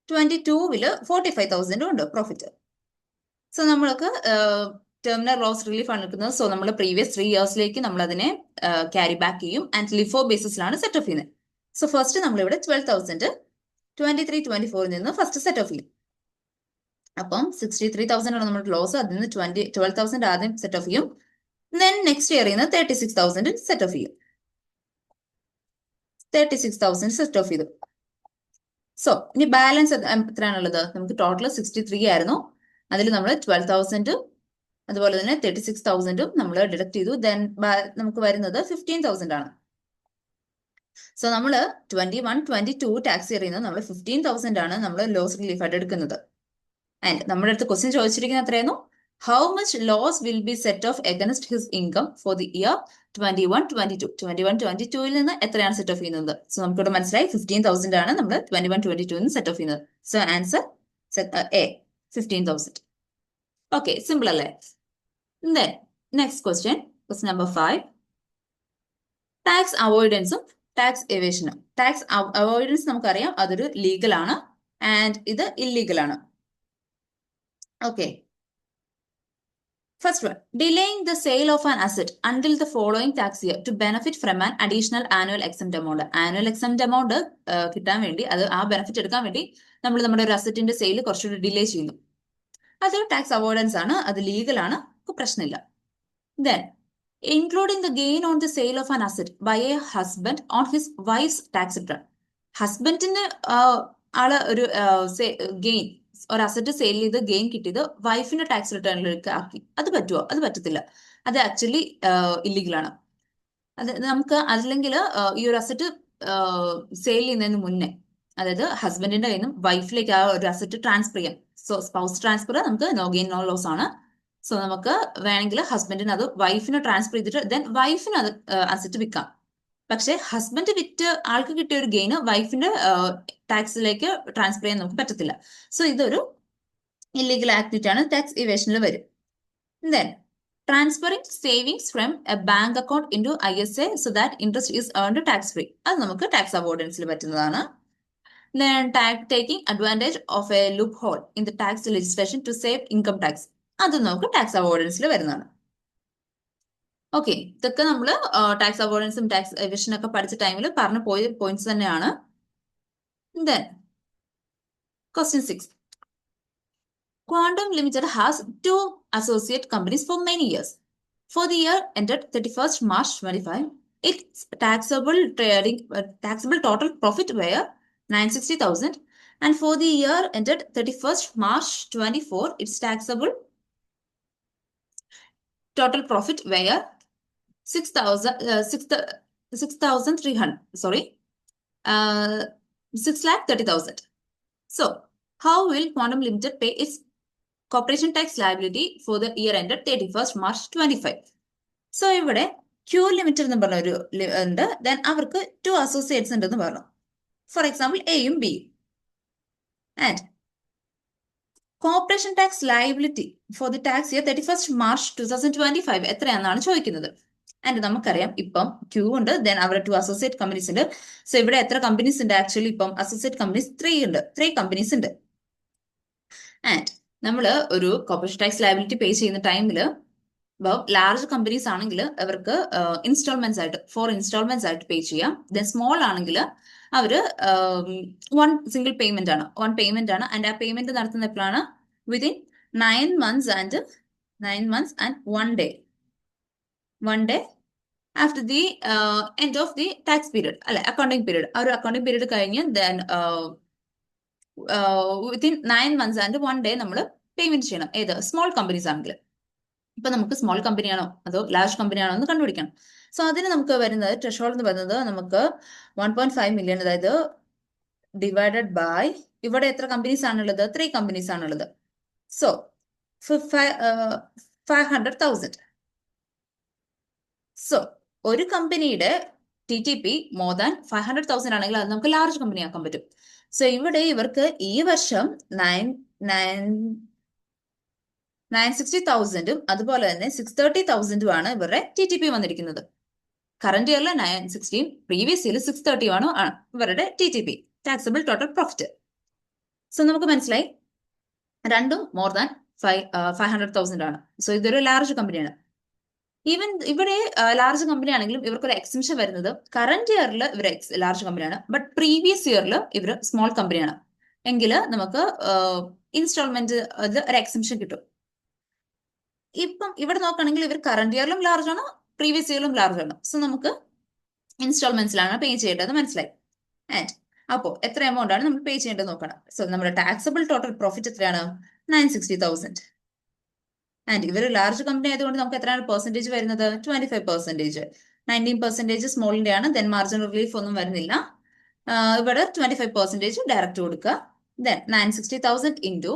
22 45,000 ഉണ്ട് പ്രോഫിറ്റ്. സോ നമ്മൾക്ക് ടെർമിനൽ ലോസ് റിലീഫ് ആണ് എടുക്കുന്നത്. സോ നമ്മൾ പ്രീവിയസ് 3 ഇയേഴ്സിലേക്ക് നമ്മൾ അതിനെ ക്യാരി ബാക്ക് ചെയ്യും. ആൻഡ് ലിഫോ ബേസിസിലാണ് സെറ്റ് ഓഫ് ചെയ്യുന്നത്. സോ ഫസ്റ്റ് നമ്മളിവിടെ 12,000 23-24 നിന്ന് ഫസ്റ്റ് സെറ്റ് ഓഫ് ചെയ്യും. അപ്പം 63,000 ആണ് നമ്മുടെ ലോസ്. അതിൽ നിന്ന് 12,000 ആദ്യം സെറ്റ് ഓഫ് ചെയ്യും. ദെൻ നെക്സ്റ്റ് ഇയറിൽ നിന്ന് 36,000 സെറ്റ് ഓഫ് ചെയ്യും. 36,000 സെറ്റ് ഓഫ് ചെയ്തു. സോ ഇനി ബാലൻസ് എത്രയാണുള്ളത്? നമുക്ക് ടോട്ടൽ 63 ആയിരുന്നു. അതിൽ നമ്മൾ 12,000 അതുപോലെ തന്നെ 36,000 നമ്മൾ ഡിഡക്ട് ചെയ്തു. ദെൻ നമുക്ക് വരുന്നത് 15,000 ആണ്. സോ നമ്മൾ 21-22 ടാക്സ് ഇയറിൽ നിന്ന് നമ്മൾ 15,000 ആണ് നമ്മൾ ലോസ് റിലീഫ് ആയിട്ട് എടുക്കുന്നത്. ആൻഡ് നമ്മുടെ അടുത്ത് ക്വസ്റ്റ്യൻ ചോദിച്ചിരിക്കുന്നത് എത്രയായിരുന്നു? How much loss will be set off against his income for the year 21-22. 21-22 നിന്ന് എത്രയാണ് സെറ്റ് ഓഫ് ചെയ്യുന്നത്? സോ നമുക്കിവിടെ മനസ്സിലായി 15,000 ആണ് നമ്മൾ 21-22 നിന്ന് സെറ്റ് ഓഫ് ചെയ്യുന്നത്. So answer A 15,000. Okay, simple അല്ലേ? Then next question number 5. Tax അവോയ്ഡൻസും ടാക്സ് എവേഷനും. ടാക്സ് അവോയ്ഡൻസ് നമുക്കറിയാം അതൊരു ലീഗൽ ആണ്, ആൻഡ് ഇത് ഇല്ലീഗൽ ആണ്. Okay, first one, delaying the sale of an asset until the following tax year to benefit from an additional annual exempt amount. Annual exempt amount കിട്ടാൻ വേണ്ടി, അത് ആ ബെനിഫിറ്റ് എടുക്കാൻ വേണ്ടി നമ്മൾ നമ്മുടെ ഒരു അസറ്റിന്റെ സെയിൽ കുറച്ചുകൂടി ഡിലേ ചെയ്യുന്നു. അതൊരു ടാക്സ് അവോയ്ഡൻസ് ആണ്, അത് ലീഗൽ ആണ്, പ്രശ്നമില്ല. Then including the gain on the sale of an asset by a husband on his wife's tax return. ഹസ്ബൻഡിന് ആള് ഒരു ഗെയിൻ, ഒരു അസറ്റ് സെയിൽ ചെയ്ത് ഗെയിൻ കിട്ടിയത് വൈഫിന്റെ ടാക്സ് റിട്ടേണിലേക്ക് ആക്കി. അത് പറ്റുമോ? അത് പറ്റത്തില്ല. അത് ആക്ച്വലി ഇല്ലീഗൽ ആണ്. അത് നമുക്ക് അല്ലെങ്കിൽ ഈ ഒരു അസറ്റ് സെയിൽ ചെയ്യുന്നതിന് മുന്നേ അതായത് ഹസ്ബൻഡിന്റെ കയ്യിൽ നിന്നും വൈഫിലേക്ക് ആ ഒരു അസറ്റ് ട്രാൻസ്ഫർ ചെയ്യാം. സോ സ്പൗസ് ട്രാൻസ്ഫർ നമുക്ക് നോ ഗെയിൻ നോ ലോസ് ആണ്. സോ നമുക്ക് വേണമെങ്കിൽ ഹസ്ബൻഡിന് അത് വൈഫിന് ട്രാൻസ്ഫർ ചെയ്തിട്ട് ദെൻ വൈഫിന് അത് അസറ്റ് വിൽക്കാം. പക്ഷെ ഹസ്ബൻഡ് വിറ്റ് ആൾക്ക് കിട്ടിയ ഒരു ഗെയിന് വൈഫിന്റെ ടാക്സിലേക്ക് ട്രാൻസ്ഫർ ചെയ്യാൻ നമുക്ക് പറ്റത്തില്ല. സോ ഇതൊരു ഇല്ലീഗൽ ആക്ടിവിറ്റി ആണ്, ടാക്സ് ഇവേഷനിൽ വരും. Then transferring savings from a bank account into ISA so that interest is earned tax free, അത് നമുക്ക് ടാക്സ് അവോയ്ഡൻസിൽ പറ്റുന്നതാണ്. Then taking advantage of a loophole in the tax legislation to save income tax, അത് നമുക്ക് tax അവോയ്ഡൻസിൽ വരുന്നതാണ്. Okay, ഇതൊക്കെ നമ്മൾ tax അവോയ്ഡൻസും tax എവിഷനും ഒക്കെ പഠിച്ച ടൈമിൽ പറഞ്ഞു പോയ പോയിന്റ്സ് തന്നെയാണ്. Then question 6. Quantum Limited has two associate companies for many years. For the year ended 31st March 25, its taxable total profit were 960,000, and for the year ended 31st March 24, its taxable total profit were 6,30,000. So, how will Quantum Limited pay its corporation tax liability for the year ended 31st March 25? So, ഇവിടെ Q Limited എന്ന് പറഞ്ഞ ഒരു ഉണ്ട്, then അവർക്ക് 2 associates ഉണ്ടെന്ന് പറഞ്ഞു. For example എയും ബിയും. And corporation tax liability for the tax year 31st March 2025 എത്രയാണെന്നാണ് ചോദിക്കുന്നത്. ആൻഡ് നമുക്കറിയാം ഇപ്പം Q ഉണ്ട്, ദെൻ അവരുടെ 2 അസോസിയേറ്റ് കമ്പനീസ് ഉണ്ട്. സോ ഇവിടെ എത്ര കമ്പനീസ് ഉണ്ട്? ആക്ച്വലി ഇപ്പം അസോസിയേറ്റ് കമ്പനീസ് 3 കമ്പനീസ് ഉണ്ട്. ആൻഡ് നമ്മൾ ഒരു കോർപ്പറേഷൻ ടാക്സ് ലയബിലിറ്റി പേ ചെയ്യുന്ന ടൈമിൽ ലാർജ് കമ്പനീസ് ആണെങ്കിൽ അവർക്ക് ഇൻസ്റ്റാൾമെന്റ്സ് ആയിട്ട് 4 ഇൻസ്റ്റാൾമെന്റ്സ് ആയിട്ട് പേ ചെയ്യാം. ദെൻ സ്മോൾ ആണെങ്കിൽ അവര് 1 സിംഗിൾ പേയ്മെന്റ് ആണ്, 1 പേയ്മെന്റ് ആണ്. ആൻഡ് ആ പേയ്മെന്റ് നടത്തുന്ന എപ്പോഴാണ്? Within 9 months and 1 day after the end of the tax period, അല്ലെ അക്കൗണ്ടിങ് പീരീഡ്. ആ ഒരു അക്കൗണ്ടിങ് പീരീഡ് കഴിഞ്ഞ് then within 9 months and 1 day നമ്മൾ പേയ്മെന്റ് ചെയ്യണം. ഏത് സ്മോൾ കമ്പനീസ് ആണെങ്കിൽ. ഇപ്പൊ നമുക്ക് സ്മോൾ കമ്പനിയാണോ അതോ ലാർജ് കമ്പനിയാണോ എന്ന് കണ്ടുപിടിക്കണം. സോ അതിന് നമുക്ക് വരുന്നത് ത്രെഷോൾഡ് എന്ന് പറയുന്നത് നമുക്ക് 1.5 million, അതായത് ഡിവൈഡഡ് ബൈ ഇവിടെ എത്ര കമ്പനീസ് ആണുള്ളത്? 3 കമ്പനീസ് ആണുള്ളത്. സോ 500,000. സോ ഒരു കമ്പനിയുടെ TTP മോർ ദാൻ 500,000 ആണെങ്കിൽ അത് നമുക്ക് ലാർജ് കമ്പനി ആക്കാൻ പറ്റും. സോ ഇവിടെ ഇവർക്ക് ഈ വർഷം 960,000 അതുപോലെ തന്നെ 630,000 ആണ് ഇവരുടെ TTP വന്നിരിക്കുന്നത്. കറന്റ് ഇയറിൽ 960, പ്രീവിയസ് ഇയറിൽ 630 ആണ് ഇവരുടെ TTP, taxable total profit. So നമുക്ക് മനസ്സിലായി രണ്ടും മോർ ദാൻ 500,000 ആണ്. സോ ഇതൊരു ലാർജ് കമ്പനിയാണ്. ഈവൻ ഇവിടെ ലാർജ് കമ്പനി ആണെങ്കിലും ഇവർക്കൊരു എക്സംഷൻ വരുന്നത് കറന്റ് ഇയറിൽ ഇവർ ലാർജ് കമ്പനിയാണ്, ബട്ട് പ്രീവിയസ് ഇയറിൽ ഇവർ സ്മോൾ കമ്പനിയാണ് എങ്കിൽ നമുക്ക് ഇൻസ്റ്റാൾമെന്റ് ഒരു എക്സംഷൻ കിട്ടും. ഇപ്പം ഇവിടെ നോക്കുകയാണെങ്കിൽ ഇവർ കറന്റ് ഇയറിലും ലാർജ് ആണ്, പ്രീവിയസ് ഇയറിലും ലാർജ് ആണ്. സോ നമുക്ക് ഇൻസ്റ്റാൾമെന്റ്സിലാണ് പേ ചെയ്യേണ്ടത്, മനസ്സിലായി. ആൻഡ് അപ്പോൾ എത്ര എമൗണ്ട് ആണ് നമ്മൾ പേ ചെയ്യേണ്ടത് നോക്കണം. സോ നമ്മുടെ ടാക്സബിൾ ടോട്ടൽ പ്രോഫിറ്റ് എത്രയാണ്? 960,000. ആൻഡ് ഇവർ ലാർജ് കമ്പനി ആയതുകൊണ്ട് നമുക്ക് എത്രയാണ് പെർസെന്റേജ് വരുന്നത്? 25%. 19% സ്മോളിന്റെ ആണ്. ദെൻ മാർജിൻ റിലീഫ് ഒന്നും വരുന്നില്ല. ഇവിടെ 25% ഡയറക്റ്റ് കൊടുക്കുക. Then 960,000 into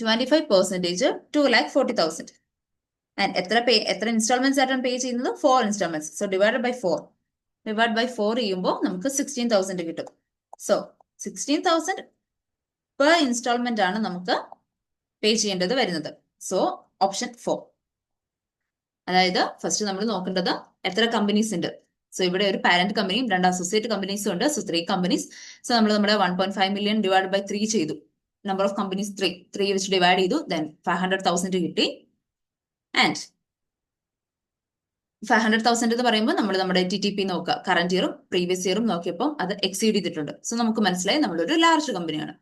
25%, 2,40,000. ആൻഡ് എത്ര ഇൻസ്റ്റാൾമെന്റ്സ് ആയിട്ടാണ് പേ ചെയ്യുന്നത്? 4 ഇൻസ്റ്റാൾമെന്റ്സ്. സോ ഡിവൈഡ് ബൈ 4 ചെയ്യുമ്പോൾ നമുക്ക് 16,000 കിട്ടും. സോ 16,000 പെർ ഇൻസ്റ്റാൾമെന്റ് ആണ് നമുക്ക് പേ ചെയ്യേണ്ടത് വരുന്നത്. So option 4. അതായത് ഫസ്റ്റ് നമ്മൾ നോക്കേണ്ടത് എത്ര കമ്പനീസ് ഉണ്ട്. സോ ഇവിടെ ഒരു പാരന്റ് കമ്പനിയും 2 അസോസിയേറ്റ് കമ്പനീസും ഉണ്ട്. So 3 companies. സോ നമ്മൾ നമ്മുടെ 1.5 million ഡിവൈഡ് ബൈ 3 ചെയ്തു. നമ്പർ ഓഫ് കമ്പനീസ് 3 വെച്ച് ഡിവൈഡ് ചെയ്തു. ദെൻ 500,000 കിട്ടി. ആൻഡ് 500,000 എന്ന് പറയുമ്പോൾ നമ്മൾ നമ്മുടെ TTP നോക്കുക, കറന്റ് ഇയറും പ്രീവിയസ് ഇയറും നോക്കിയപ്പോൾ അത് എക്സീഡ് ചെയ്തിട്ടുണ്ട്. സോ നമുക്ക് മനസ്സിലായി നമ്മളൊരു ലാർജ് കമ്പനിയാണ്.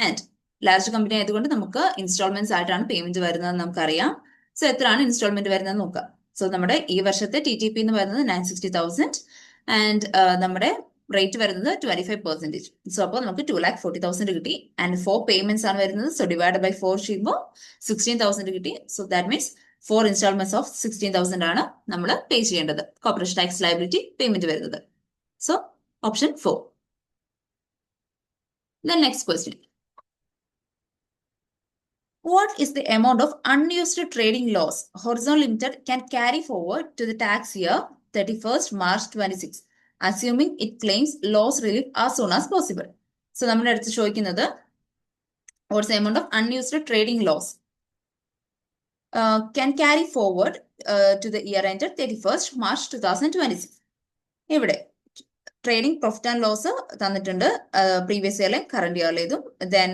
ആൻഡ് ലാർജ് കമ്പനി ആയതുകൊണ്ട് നമുക്ക് ഇൻസ്റ്റാൾമെന്റ്സ് ആയിട്ടാണ് പേയ്മെന്റ് വരുന്നത് നമുക്കറിയാം. സോ എത്രയാണ് ഇൻസ്റ്റാൾമെന്റ് വരുന്നത് നോക്കാം. സോ നമ്മുടെ ഈ വർഷത്തെ TTP എന്ന് പറയുന്നത് 960,000 ആൻഡ് നമ്മുടെ റേറ്റ് വരുന്നത് 25%. സോ അപ്പോൾ നമുക്ക് 2,40,000 കിട്ടി. ആൻഡ് 4 പേയ്മെന്റ്സ് ആണ് വരുന്നത്. സോ ഡിവൈഡ് ബൈ 4 ചെയ്യുമ്പോൾ 16,000 കിട്ടി. So that means 4 instalments of 16,000 ആണ് നമ്മൾ പേ ചെയ്യേണ്ടത്, കോർപ്പറേഷൻ ടാക്സ് ലയബിലിറ്റി പേയ്മെന്റ് വരുന്നത്. So option 4. Then next question. What is the amount of unused trading loss Horizon Limited can carry forward to the tax year 31st March 26, assuming it claims loss relief as soon as possible? So, നമ്മുടെ അടുത്ത് ചോദിക്കുന്നത് what's the amount of unused trading loss can carry forward to the year ended 31st March 2026. ഇവിടെ trading profit and loss തന്നിട്ടുണ്ട്, previous ഇയറിലെയും current ഇയറിലേതും. Then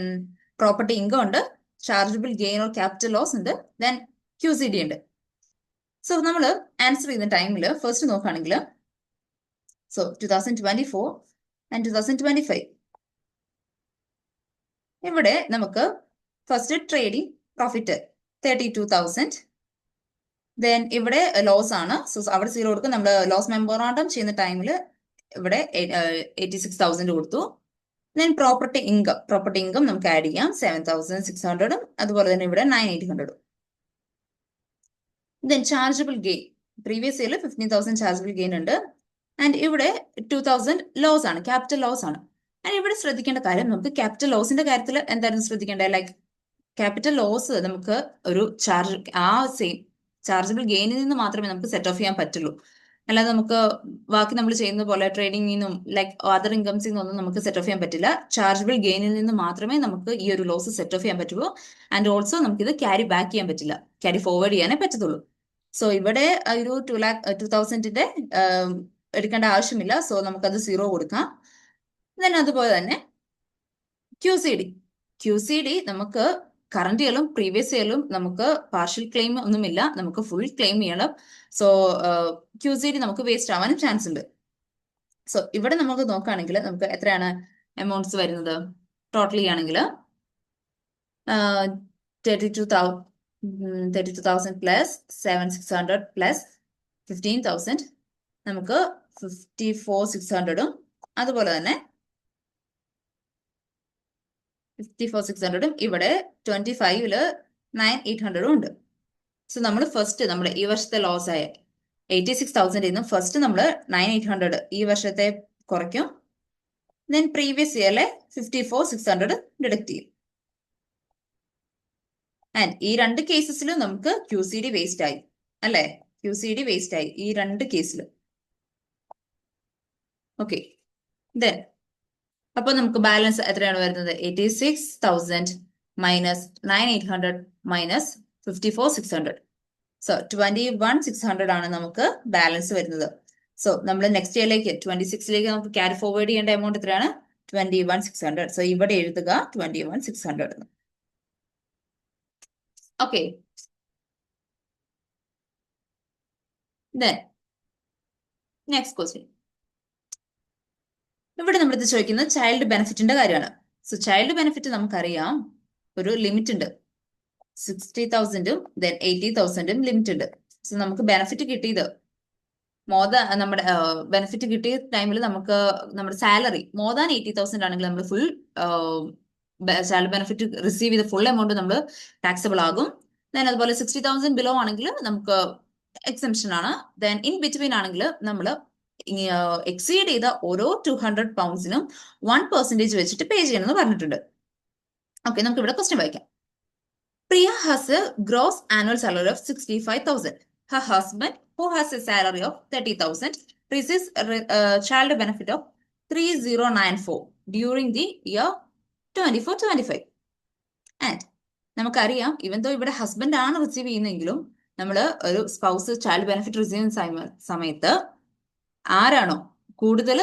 property income ഉണ്ട്, chargeable gain or capital loss ഉണ്ട്, then QCD ഉണ്ട്. So നമ്മൾ answer ചെയ്യുന്ന ടൈമിൽ ഫസ്റ്റ് നോക്കുകയാണെങ്കിൽ, സോ 2024 ആൻഡ് 2025 ഇവിടെ നമുക്ക് ഫസ്റ്റ് ട്രേഡിംഗ് പ്രോഫിറ്റ് 32,000. ദെൻ ഇവിടെ ലോസ് ആണ്, സോ അവിടെ 0 കൊടുക്കും. നമ്മൾ ലോസ് മെമ്മോറാണ്ടം ചെയ്യുന്ന ടൈമിൽ ഇവിടെ 86,000 കൊടുത്തു. ദെൻ പ്രോപ്പർട്ടി ഇൻകം നമുക്ക് ആഡ് ചെയ്യാം 7,600, അതുപോലെ തന്നെ ഇവിടെ 9,800. ദെൻ ചാർജബിൾ ഗെയിൻ, പ്രീവിയസ് ഇയറിൽ 15,000 ചാർജബിൾ ഗെയിൻ ഉണ്ട്. ആൻഡ് ഇവിടെ 2,000 ലോസ് ആണ്, ക്യാപിറ്റൽ ലോസ് ആണ്. ആൻഡ് ഇവിടെ ശ്രദ്ധിക്കേണ്ട കാര്യം, നമുക്ക് ക്യാപിറ്റൽ ലോസിന്റെ കാര്യത്തിൽ എന്തായിരുന്നു ശ്രദ്ധിക്കേണ്ടത്? ലൈക്ക് ക്യാപിറ്റൽ ലോസ് നമുക്ക് ഒരു സെയിം ചാർജബിൾ ഗെയിനിൽ നിന്ന് മാത്രമേ നമുക്ക് സെറ്റ് ഓഫ് ചെയ്യാൻ പറ്റുള്ളൂ. അല്ലാതെ നമുക്ക് ബാക്കി നമ്മൾ ചെയ്യുന്ന പോലെ ട്രേഡിംഗിൽ നിന്നും ലൈക്ക് അതർ ഇൻകംസിൽ നിന്നൊന്നും നമുക്ക് സെറ്റ് ഓഫ് ചെയ്യാൻ പറ്റില്ല. ചാർജബിൾ ഗെയിനിൽ നിന്ന് മാത്രമേ നമുക്ക് ഈ ഒരു ലോസ് സെറ്റ് ഓഫ് ചെയ്യാൻ പറ്റുള്ളൂ. ആൻഡ് ഓൾസോ നമുക്കിത് ക്യാരി ബാക്ക് ചെയ്യാൻ പറ്റില്ല, ക്യാരി ഫോർവേഡ് ചെയ്യാനേ പറ്റത്തുള്ളൂ. സോ ഇവിടെ ഒരു 2,000ന്റെ എടുക്കേണ്ട ആവശ്യമില്ല. സോ നമുക്കത് 0 കൊടുക്കാം. ദെൻ അതുപോലെ തന്നെ QCD നമുക്ക് കറണ്ട് ഇയറിലും പ്രീവിയസ് ഇയറിലും നമുക്ക് പാർഷ്യൽ ക്ലെയിം ഒന്നുമില്ല, നമുക്ക് ഫുൾ ക്ലെയിം ചെയ്യണം. സോ QCD നമുക്ക് വേസ്റ്റ് ആവാനും ചാൻസ് ഉണ്ട്. സോ ഇവിടെ നമുക്ക് നോക്കുകയാണെങ്കിൽ നമുക്ക് എത്രയാണ് എമൗണ്ട്സ് വരുന്നത്? ടോട്ടലി ആണെങ്കിൽ 32,000 പ്ലസ് 7,600 പ്ലസ് 15,000 നമുക്ക് 54,600ഉം അതുപോലെ തന്നെ 54,600ഉം ഇവിടെ 25ല് 9,800ഉം ഉണ്ട്. സോ നമ്മൾ ഫസ്റ്റ് നമ്മുടെ ഈ വർഷത്തെ ലോസ് ആയ 86,000 നിന്നും ഫസ്റ്റ് നമ്മൾ 9,800 ഈ വർഷത്തെ കുറയ്ക്കും. ദെൻ പ്രീവിയസ് ഇയറിലെ 54,600 ഡിഡക്ട് ചെയ്യും. ആൻഡ് ഈ രണ്ട് കേസസിലും നമുക്ക് QCD വേസ്റ്റ് ആയി, അല്ലെ? QCD വേസ്റ്റ് ആയി ഈ രണ്ട് കേസിൽ. ഓക്കെ, ദെൻ അപ്പൊ നമുക്ക് ബാലൻസ് എത്രയാണ് വരുന്നത്? 86,000 മൈനസ് 9,800 മൈനസ് 54,600. സോ 21,600 ആണ് നമുക്ക് ബാലൻസ് വരുന്നത്. സോ നമ്മൾ നെക്സ്റ്റ് ഇയറിലേക്ക് 26ലേക്ക് നമുക്ക് ക്യാരി ഫോർവേഡ് ചെയ്യേണ്ട എമൗണ്ട് എത്രയാണ്? 21,600. സോ ഇവിടെ എഴുതുക 21,600. Okay, then next question. ഇവിടെ നമ്മളിത് ചോദിക്കുന്നത് ചൈൽഡ് ബെനിഫിറ്റിന്റെ കാര്യമാണ്. സോ ചൈൽഡ് ബെനിഫിറ്റ് നമുക്കറിയാം ഒരു ലിമിറ്റ് ഉണ്ട്, 60,000ഉം ദെൻ 80,000ഉം ലിമിറ്റ് ഉണ്ട്. സോ നമുക്ക് ബെനിഫിറ്റ് കിട്ടിയത് നമ്മുടെ ബെനിഫിറ്റ് കിട്ടിയ ടൈമിൽ നമുക്ക് നമ്മുടെ സാലറി മോർ ദാൻ 80,000 ആണെങ്കിൽ നമ്മൾ ഫുൾ ചൈൽഡ് ബെനിഫിറ്റ് റിസീവ് ചെയ്ത ഫുൾ എമൗണ്ട് നമ്മൾ ടാക്സബിൾ ആകും. ദെൻ അതുപോലെ 60,000 ബിലോ ആണെങ്കിൽ നമുക്ക് എക്സംഷൻ ആണ്. ദെൻ ഇൻ ബിറ്റ്വീൻ ആണെങ്കിൽ നമ്മൾ എക്സീഡ് ചെയ്ത ഓരോ 200 പൗണ്ട്സിനും 1% വെച്ചിട്ട് പേ ചെയ്യണമെന്ന് പറഞ്ഞിട്ടുണ്ട്. ഓക്കെ, നമുക്ക് ഇവിടെ ക്വസ്റ്റ്യൻ വായിക്കാം. Priya has a gross annual salary of 65,000. Her husband, who has a salary of 30,000, receives a child benefit of 3,094 during the year 24-25. And നമുക്കറിയാം, ഇവൻ തോ ഇവിടെ ഹസ്ബൻഡ് ആണ് റിസീവ് ചെയ്യുന്നതെങ്കിലും നമ്മൾ ഒരു സ്പൗസ് ചൈൽഡ് ബെനിഫിറ്റ് റിസീവ് ചെയ്യുന്ന സമയത്ത് ആരാണോ കൂടുതൽ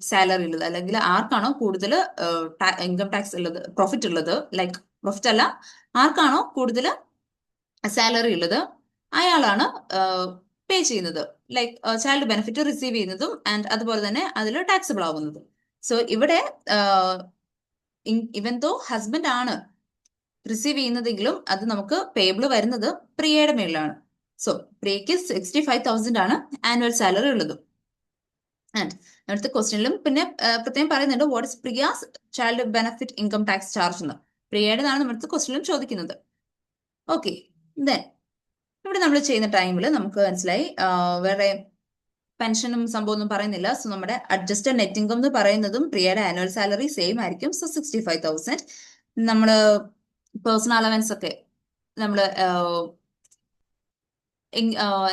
സാലറി ഉള്ളത് അല്ലെങ്കിൽ ആർക്കാണോ കൂടുതൽ ഇൻകം ടാക്സ് ഉള്ളത്, പ്രോഫിറ്റ് ഉള്ളത്, ലൈക്ക് പ്രോഫിറ്റ് അല്ല, ആർക്കാണോ കൂടുതൽ സാലറി ഉള്ളത് അയാളാണ് പേ ചെയ്യുന്നത്, ലൈക്ക് ചൈൽഡ് ബെനിഫിറ്റ് റിസീവ് ചെയ്യുന്നതും ആൻഡ് അതുപോലെ തന്നെ അതിൽ ടാക്സബിൾ ആവുന്നതും. സോ ഇവിടെ ഇവൻ തോ ഹസ്ബൻഡ് ആണ് റിസീവ് ചെയ്യുന്നതെങ്കിലും അത് നമുക്ക് പേബിൾ വരുന്നത് പ്രിയയുടെ മേളിലാണ്. സോ പ്രിയക്ക് 65,000 ആണ് ആനുവൽ സാലറി ഉള്ളത്. ആൻഡ് അടുത്ത ക്വസ്റ്റ്യനിലും പിന്നെ പ്രത്യേകം പറയുന്നുണ്ട് what is Priya's child benefit income tax charge എന്ന്. പ്രിയയുടെ നമ്മുടെ ക്വസ്റ്റ്യനിലും ചോദിക്കുന്നത്. ഓക്കെ, ദെൻ ഇവിടെ നമ്മൾ ചെയ്യുന്ന ടൈമിൽ നമുക്ക് മനസ്സിലായി വേറെ പെൻഷനും സംഭവം ഒന്നും പറയുന്നില്ല. സോ നമ്മുടെ അഡ്ജസ്റ്റഡ് നെറ്റ് ഇൻകം എന്ന് പറയുന്നതും പ്രിയയുടെ ആനുവൽ സാലറി സെയിം ആയിരിക്കും. സോ 65,000. നമ്മള് പേഴ്സണൽ അലവൻസ് ഒക്കെ നമ്മള്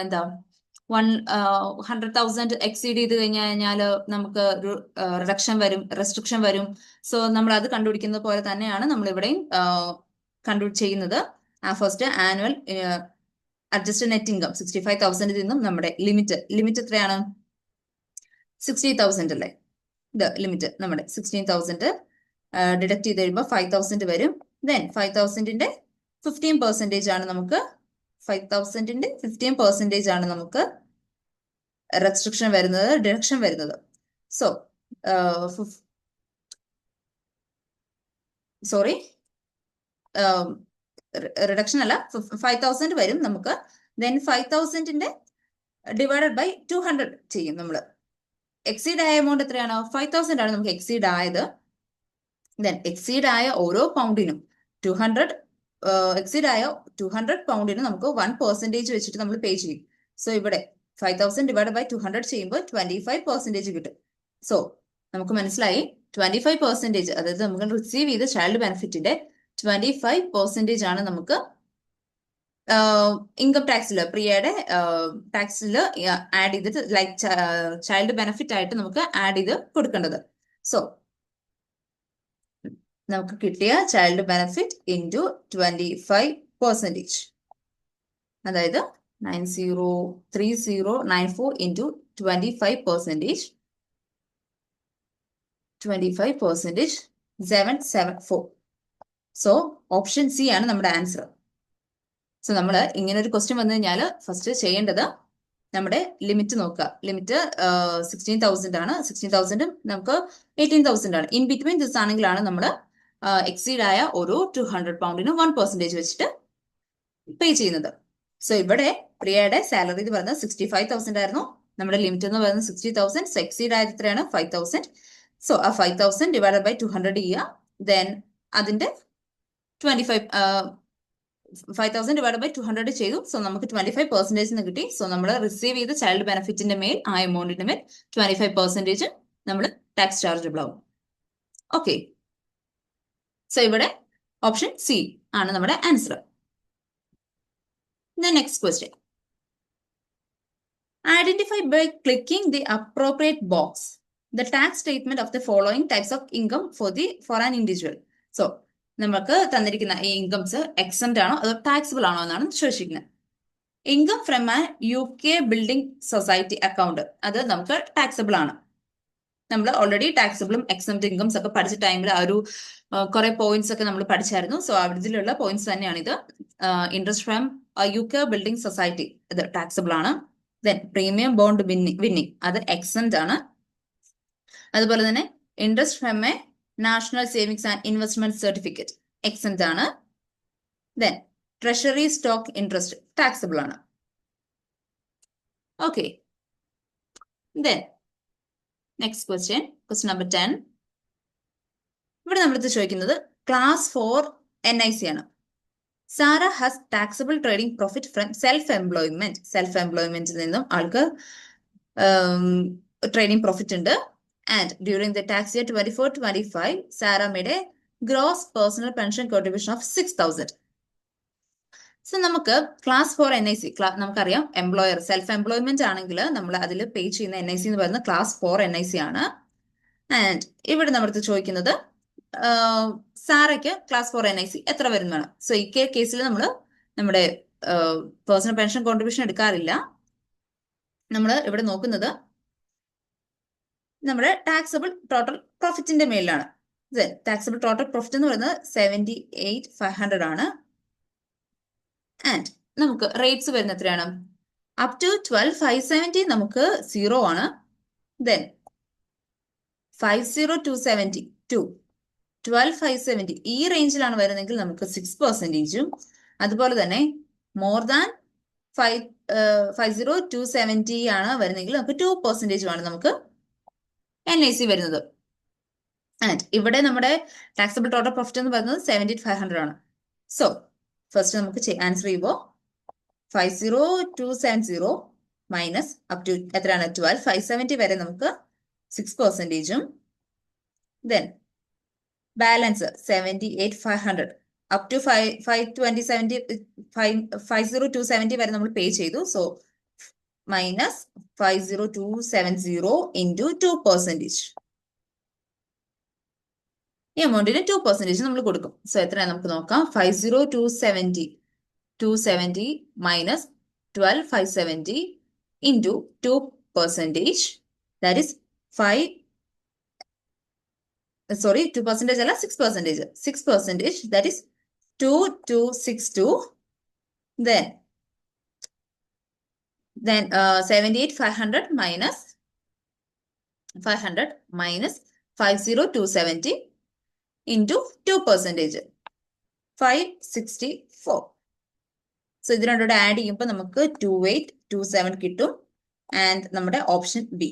എന്താ 100,000 എക്സീഡ് ചെയ്ത് കഴിഞ്ഞാല് നമുക്ക് ഒരു റെസ്ട്രിക്ഷൻ വരും. സോ നമ്മൾ അത് കണ്ടുപിടിക്കുന്നത് പോലെ തന്നെയാണ് നമ്മൾ ഇവിടെയും ചെയ്യുന്നത്. First annual adjusted net income 65,000 നിന്നും നമ്മുടെ ലിമിറ്റ് എത്രയാണ്? 60,000 അല്ലേ ഇത് ലിമിറ്റ്. നമ്മുടെ 16,000 ഡിഡക്ട് ചെയ്ത് കഴിയുമ്പോൾ 5,000 വരും. ദെൻ 5,000ന്റെ 15% ആണ് നമുക്ക് 5,000ന്റെ 15% ആണ് നമുക്ക് റെസ്ട്രിക്ഷൻ വരുന്നത്, ഡിഡക്ഷൻ വരുന്നത്. സോ സോറി റിഡക്ഷൻ അല്ല, 5,000 വരും നമുക്ക്. ദെൻ 5,000ന്റെ ഡിവൈഡഡ് ബൈ 200 ചെയ്യും നമ്മൾ. എക്സീഡ് ആയ എമൗണ്ട് എത്രയാണ്? 5,000 ആണ് നമുക്ക് എക്സീഡ് ആയത്. ദെൻ എക്സീഡ് ആയ ഓരോ പൗണ്ടിനും 200 എക്സീഡ് ആയ 200 പൗണ്ടിന് നമുക്ക് 1% വെച്ചിട്ട് നമ്മൾ പേ ചെയ്യും. സോ ഇവിടെ 5,000 ഡിവൈഡ് ബൈ 200 ചെയ്യുമ്പോൾ 25% കിട്ടും. സോ നമുക്ക് മനസ്സിലായി 25%, അതായത് നമുക്ക് റിസീവ് ചെയ്ത ചൈൽഡ് ബെനിഫിറ്റിന്റെ 25% ആണ് നമുക്ക് ഇൻകം ടാക്സിൽ, പ്രിയയുടെ ടാക്സിൽ ആഡ് ചെയ്തിട്ട് ലൈക്ക് ചൈൽഡ് ബെനിഫിറ്റ് ആയിട്ട് നമുക്ക് ആഡ് ചെയ്ത് കൊടുക്കേണ്ടത്. സോ നമുക്ക് കിട്ടിയ ചൈൽഡ് ബെനിഫിറ്റ് ഇൻറ്റു 25%, അതായത് 903094 ഇൻറ്റു 25%, 774. സോ ഓപ്ഷൻ സി ആണ് നമ്മുടെ ആൻസർ. സോ നമ്മൾ ഇങ്ങനെ ഒരു ക്വസ്റ്റ്യൻ വന്നു കഴിഞ്ഞാൽ ഫസ്റ്റ് ചെയ്യേണ്ടത് നമ്മുടെ ലിമിറ്റ് നോക്കുക. ലിമിറ്റ് 16,000 ആണ്. 16,000 നമുക്ക് 18,000 ആണ്. ഇൻ ബിറ്റ്വീൻ ദിസ് ആണെങ്കിലാണ് നമ്മൾ എക്സീഡ് ആയ ഓരോ 200 പൗണ്ടിനും 1% വെച്ചിട്ട് പേ ചെയ്യുന്നത്. സോ ഇവിടെ പ്രിയയുടെ സാലറി എന്ന് പറയുന്നത് 65,000 ആയിരുന്നു. നമ്മുടെ ലിമിറ്റ് എന്ന് പറയുന്നത് 60,000. സോ എക്സീഡ് ആയത് എത്രയാണ്? 5,000. സോ ആ 5,000 ഡിവൈഡഡ് ബൈ 200 ചെയ്യുക. ദെൻ അതിന്റെ 5,000 ഡിവൈഡ് ബൈ 200 ചെയ്തു. സോ നമുക്ക് 25% കിട്ടി. സോ നമ്മൾ റിസീവ് ചെയ്ത ചൈൽഡ് ബെനിഫിറ്റിന്റെ മേൽ, ആ എമൗണ്ടിന്റെ മേൽ 25% നമ്മൾ ടാക്സ് ചാർജബിൾ ആവും. ഓക്കെ, സോ ഇവിടെ ഓപ്ഷൻ സി ആണ് നമ്മുടെ answer. Next question. Identify by clicking the appropriate box the tax statement of the following types of income for an individual. So നമുക്ക് തന്നിരിക്കുന്ന ഈ ഇൻകംസ് എക്സംപ്റ്റ് ആണോ അതോ ടാക്സിബിൾ ആണോ എന്നാണ് ചോദിച്ചിരിക്കുന്നത്. ഇൻകം ഫ്രം ആ UK ബിൽഡിംഗ് സൊസൈറ്റി അക്കൗണ്ട്, അത് നമുക്ക് ടാക്സിബിൾ ആണ്. നമ്മൾ ഓൾറെഡി ടാക്സിബിളും എക്സംപ്റ്റ് ഇൻകംസ് ഒക്കെ പഠിച്ച ടൈമിൽ ആ ഒരു കുറെ പോയിന്റ്സ് ഒക്കെ നമ്മൾ പഠിച്ചായിരുന്നു. സോ അതിലുള്ള പോയിന്റ്സ് തന്നെയാണ് ഇത്. Interest from UK building society, അത് ടാക്സിബിൾ ആണ്. ദെൻ പ്രീമിയം ബോണ്ട് വിന്നിംഗ്, അത് എക്സംപ്റ്റ് ആണ്. അതുപോലെ തന്നെ interest from a national savings and investment certificate exempt ആണ്. Then treasury stock interest taxable ആണ്. Okay, then next question number 10. ഇവിടെ നമ്മളത് ചോദിക്കുന്നത് ക്ലാസ് 4 NIC ആണ്. Sara has taxable trading profit from self എംപ്ലോയ്മെന്റിൽ നിന്നും ആൾക്ക് ട്രേഡിംഗ് പ്രോഫിറ്റ് ഉണ്ട്. And during the tax year 24-25, Sarah made a gross personal pension contribution of 6,000. So നമുക്ക് ക്ലാസ് 4 NIC നമുക്കറിയാം, എംപ്ലോയർ സെൽഫ് എംപ്ലോയ്മെന്റ് ആണെങ്കിൽ നമ്മൾ അതിൽ പേ ചെയ്യുന്ന NIC എന്ന് പറയുന്നത് ക്ലാസ് 4 NIC ആണ്. ആൻഡ് ഇവിടെ നമ്മളടുത്ത് ചോദിക്കുന്നത് സാറയ്ക്ക് ക്ലാസ് 4 NIC എത്ര വരുന്നതാണ്. സോ ഈ കേസിൽ നമ്മൾ നമ്മുടെ പേഴ്സണൽ പെൻഷൻ കോൺട്രിബ്യൂഷൻ എടുക്കാറില്ല. നമ്മൾ ഇവിടെ നോക്കുന്നത് നമ്മുടെ ടാക്സബിൾ ടോട്ടൽ പ്രോഫിറ്റിന്റെ മേലാണ്. ടാക്സബിൾ ടോട്ടൽ പ്രോഫിറ്റ് എന്ന് പറയുന്നത് 78,500 ആണ്. ആൻഡ് നമുക്ക് റേറ്റ്സ് വരുന്ന എത്രയാണ്? അപ് ടു 12,570 നമുക്ക് 0 ആണ്. ദെൻ 50,270 ടു 12,570 ഈ റേഞ്ചിലാണ് വരുന്നതെങ്കിൽ നമുക്ക് 6%. അതുപോലെ തന്നെ മോർ ദാൻ 50,270 ആണ് വരുന്നെങ്കിൽ നമുക്ക് 2% ആണ് നമുക്ക് NIC വരുന്നത്. ആൻഡ് ഇവിടെ നമ്മുടെ ടാക്സബിൾ ടോട്ടൽ പ്രോഫിറ്റ് എന്ന് പറയുന്നത് 78,500 ആണ്. സോ ഫസ്റ്റ് നമുക്ക് ആൻസർ ചെയ്യുമ്പോൾ 50,270 മൈനസ് അപ് ടു എത്രയാണ് 12 570 വരെ നമുക്ക് 6%, ദെൻ ബാലൻസ് 78,500 അപ് ടു 50,270 വരെ നമ്മൾ പേ ചെയ്തു. So minus 50,270 into 2%. ഈ എമൗണ്ടിന് 2% നമ്മൾ കൊടുക്കും. സോ എത്രയാണ് നമുക്ക് നോക്കാം. 50,270 മൈനസ് 12,570 ഇൻറ്റു 2%, ദാറ്റ് ഇസ് 2% അല്ല 6%. 6%, that is 2262. Then 78,500 minus 500 minus 50,270 into 2%, 564. So ഇത് രണ്ടോടെ ആഡ് ചെയ്യുമ്പോൾ നമുക്ക് 2827 കിട്ടും. ആൻഡ് നമ്മുടെ ഓപ്ഷൻ ബി.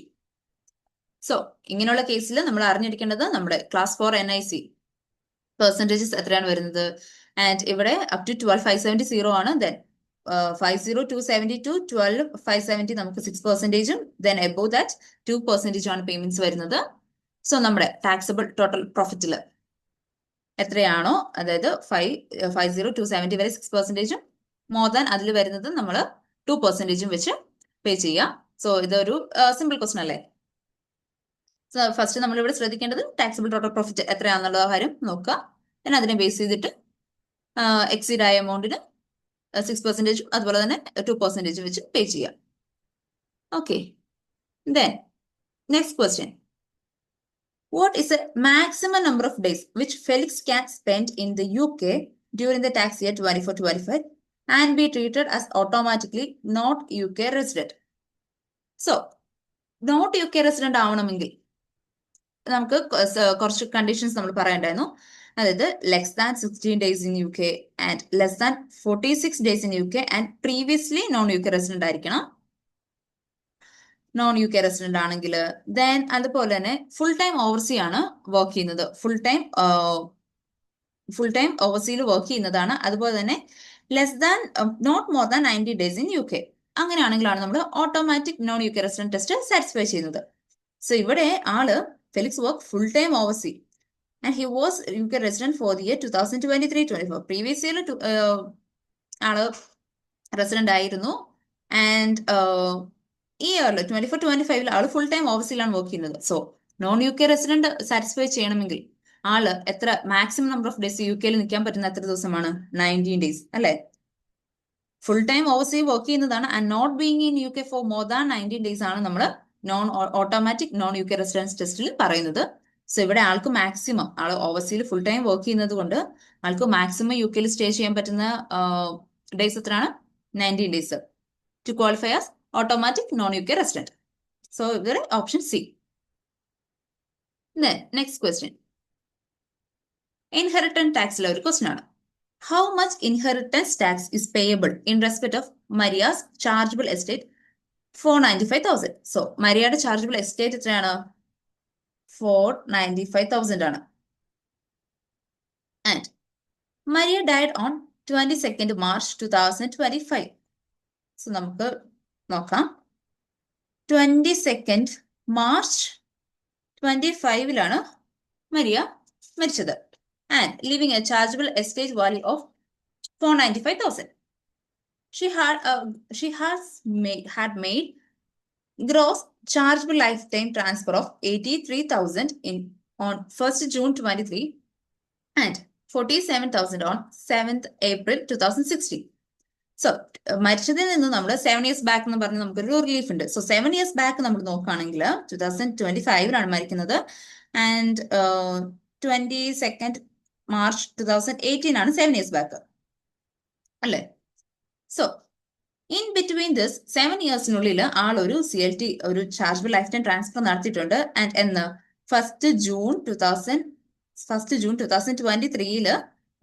സോ ഇങ്ങനെയുള്ള കേസിൽ നമ്മൾ അറിഞ്ഞിരിക്കേണ്ടത് നമ്മുടെ ക്ലാസ് 4 NIC പെർസെൻറ്റേജസ് എത്രയാണ് വരുന്നത്. ആൻഡ് ഇവിടെ അപ് ടു 12,570 0 ആണ്. ദെൻ 50,270 to 12,570 നമുക്ക് 6%, ദെൻ എബോവ് ദാറ്റ് 2% ആണ് പേയ്മെന്റ്സ് വരുന്നത്. സോ നമ്മുടെ ടാക്സബിൾ ടോട്ടൽ പ്രോഫിറ്റിൽ എത്രയാണോ, അതായത് 50,270 വരെ 6%, മോർ ദാൻ അതിൽ വരുന്നത് നമ്മൾ 2% വെച്ച് പേ ചെയ്യാം. സോ ഇതൊരു സിമ്പിൾ ക്വസ്റ്റൻ അല്ലേ. ഫസ്റ്റ് നമ്മൾ ഇവിടെ ശ്രദ്ധിക്കേണ്ടത് ടാക്സബിൾ ടോട്ടൽ പ്രോഫിറ്റ് എത്രയാണെന്നുള്ള കാര്യം നോക്കുക. then അതിനെ ബേസ് ചെയ്തിട്ട് എക്സീഡ് ആയ എമൗണ്ടിന് 6% അതുപോലെ തന്നെ 2% വെച്ച് പേ ചെയ്യാം. Okay, then next question. What is the maximum number of days which Felix can spend in the UK during the tax year 24-25 and be treated as automatically not UK resident? So not UK resident ആവണമെങ്കിൽ നമുക്ക് കുറച്ച് conditions നമ്മൾ പറയണ്ടായിരുന്നു. അതായത് less than 16 days in UK and less than 46 days in UK and previously non UK resident ആയിരിക്കണം. Non UK resident ആണെങ്കിൽ then അതുപോലെ തന്നെ ഫുൾ ടൈം ഓവർസീ ആണ് വർക്ക് ചെയ്യുന്നത്. ഫുൾ ടൈം ഓവർസീയിൽ വർക്ക് ചെയ്യുന്നതാണ്. അതുപോലെ തന്നെ less than not more than 90 days in UK. അങ്ങനെയാണെങ്കിലാണ് നമ്മൾ automatic non UK resident test satisfy ചെയ്യുന്നത്. സോ ഇവിടെ ആള് Felix work full time oversea and he was UK resident for the year 2023-24. Previous year ആള് resident ആയിരുന്നു. And ഈ ഇയറിൽ 24-25 ആള് ഫുൾ ടൈം ഓവർസീലാണ് വർക്ക് ചെയ്യുന്നത്. So non UK resident satisfy ചെയ്യണമെങ്കിൽ ആള് എത്ര maximum number of days UK നിൽക്കാൻ പറ്റുന്ന എത്ര ദിവസമാണ്? 19 days അല്ലെ. ഫുൾ ടൈം ഓവർസീ വർക്ക് ചെയ്യുന്നതാണ് and not being in UK for more than 19 days ആണ് നമ്മൾ ഓട്ടോമാറ്റിക് നോൺ UK റെസിഡൻസ് ടെസ്റ്റിൽ പറയുന്നത്. സോ ഇവിടെ ആൾക്ക് മാക്സിമം ആൾ ഓവർസീയിൽ ഫുൾ ടൈം വർക്ക് ചെയ്യുന്നത് കൊണ്ട് ആൾക്ക് മാക്സിമം UK സ്റ്റേ ചെയ്യാൻ പറ്റുന്ന ഡേയ്സ് എത്രയാണ്? 19 days to qualify as automatic non UK resident. So ഇവിടെ option C. Next question, inheritance ടാക്സിലെ ഒരു ക്വസ്റ്റ്യൻ ആണ്. How much inheritance tax is payable in respect of Maria's chargeable estate 495,000. So മരിയയുടെ chargeable estate എത്രയാണ്? 495,000 ആണ്. And Maria died on 22nd March 2025. So നമുക്ക് നോക്കാം. 22nd March 25 Maria മരിച്ചത്. And living a chargeable estate value of 495,000. She had made gross chargeable lifetime transfer of 83,000 on 1st June 23 and 47,000 on 7th April 2016. So മരിച്ചതിൽ നിന്ന് നമ്മൾ 7 years back എന്ന് പറഞ്ഞ് നമുക്കൊരു relief ഉണ്ട്. So 7 years back നമ്മൾ നോക്കുകയാണെങ്കിൽ 2025 മരിക്കുന്നത്. And 22nd March 2018 7 years back അല്ലേ. സോ ഇൻ ബിറ്റ്വീൻ ദിസ് 7 yearsനുള്ളിൽ ആൾ ഒരു CLT ഒരു ചാർജബിൾ ലൈഫ് ടൈം ട്രാൻസ്ഫർ നടത്തിയിട്ടുണ്ട്. ആൻഡ് എന്ന് 1st June 2023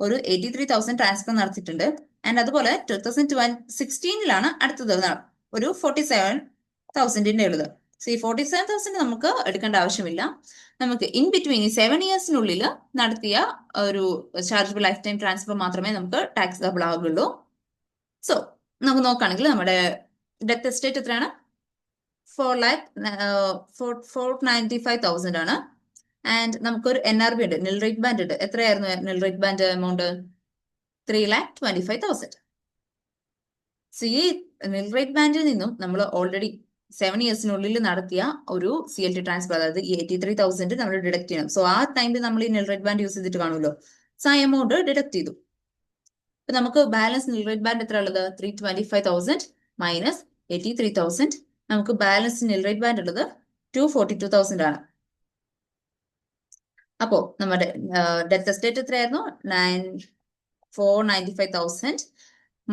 ഒരു 83,000 ട്രാൻസ്ഫർ നടത്തിയിട്ടുണ്ട്. ആൻഡ് അതുപോലെ 2016 അടുത്തത് ഒരു 47,000 ഉള്ളത്. സോ ഈ 47,000 നമുക്ക് എടുക്കേണ്ട ആവശ്യമില്ല. നമുക്ക് ഇൻ ബിറ്റ്വീൻ ഈ 7 yearsനുള്ളിൽ നടത്തിയ ഒരു ചാർജബിൾ ലൈഫ് ടൈം ട്രാൻസ്ഫർ മാത്രമേ നമുക്ക് ടാക്സബിൾ ആവുകയുള്ളൂ. സോ നമുക്ക് നോക്കുകയാണെങ്കിൽ നമ്മുടെ ഡെത്ത് എസ്റ്റേറ്റ് എത്രയാണ്? 4,95,000 ആണ്. ആൻഡ് നമുക്കൊരു NRB ഉണ്ട്, നിൽ റേറ്റ് ബാൻഡ് ഉണ്ട്. എത്രയായിരുന്നു നിൽ റേറ്റ് ബാൻഡ് എമൗണ്ട്? 3,25,000. സോ ഈ നിൽ റേറ്റ് ബാൻഡിൽ നിന്നും നമ്മൾ ഓൾറെഡി 7 ഇയേഴ്സിനുള്ളിൽ നടത്തിയ ഒരു CLT ട്രാൻസ്ഫർ, അതായത് ഈ 83,000 നമ്മൾ ഡിഡക്ട് ചെയ്യണം. സോ ആ ടൈമിൽ നമ്മൾ ഈ നിൽ റേറ്റ് ബാൻഡ് യൂസ് ചെയ്തിട്ട് കാണുമല്ലോ. സോ ആ എമൗണ്ട് ഡിഡക്ട് ചെയ്തു. അപ്പൊ നമുക്ക് ബാലൻസ് നിൽ റേറ്റ് ബാൻഡ് എത്ര ഉള്ളത്? 325,000 മൈനസ് 83,000. നമുക്ക് ബാലൻസ് നിൽ റേറ്റ് ബാൻഡ് ഉള്ളത് 242,000 ആണ്. അപ്പോ നമ്മുടെ ഡെത്ത് എസ്റ്റേറ്റ് എത്രയായിരുന്നു? 495,000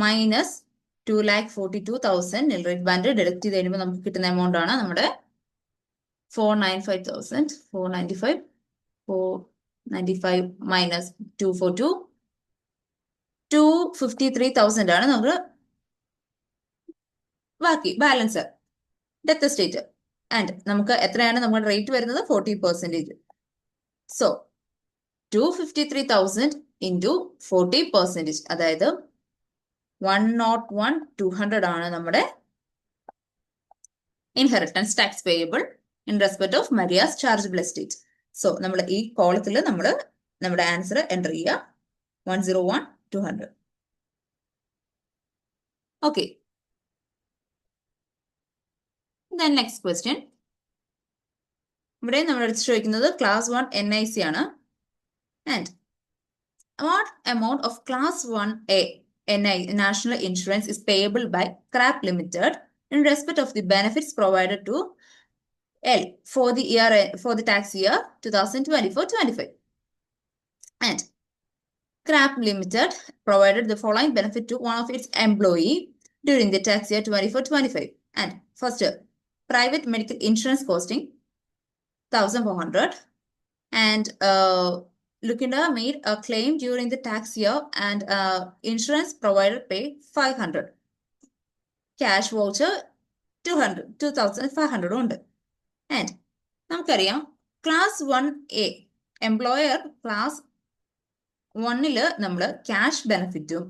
മൈനസ് 2,42,000 നിൽ റേറ്റ് ബാൻഡ് ഡിഡക്ട് ചെയ്ത് കഴിയുമ്പോൾ നമുക്ക് കിട്ടുന്ന എമൗണ്ട് ആണ് നമ്മുടെ 495 മൈനസ് 242, 253,000 ആണ് നമുക്ക് ബാക്കി ബാലൻസ് ഡെത്ത് എസ്റ്റേറ്റ്. ആൻഡ് നമുക്ക് എത്രയാണ് നമ്മുടെ റേറ്റ് വരുന്നത്? 40%. സോ 253,000 ഇൻറ്റു 40%, അതായത് 101,200 ആണ് നമ്മുടെ inheritance tax payable in respect of Maria's chargeable estate. So നമ്മൾ ഈ കോളത്തിൽ നമ്മൾ നമ്മുടെ ആൻസർ എൻ്റർ ചെയ്യുക 101,200. Okay, then next question. ഇവിടെ നമ്മൾ എടുത്ത് ചോദിക്കുന്നത് ക്ലാസ് 1 NIC ആണ്. And what amount of class 1A NI National Insurance is payable by CRAP Limited in respect of the benefits provided to L for the tax year 2024-25. And CRAP Limited provided the following benefit to one of its employee during the tax year 24-25. And first, private medical insurance costing 1,400. And Lucinda made a claim during the tax year and insurance provider paid 500. Cash voucher 2,500 ഉണ്ട്. And നമുക്കറിയാം class 1A employer class 1 നമ്മൾ cash ബെനിഫിറ്റും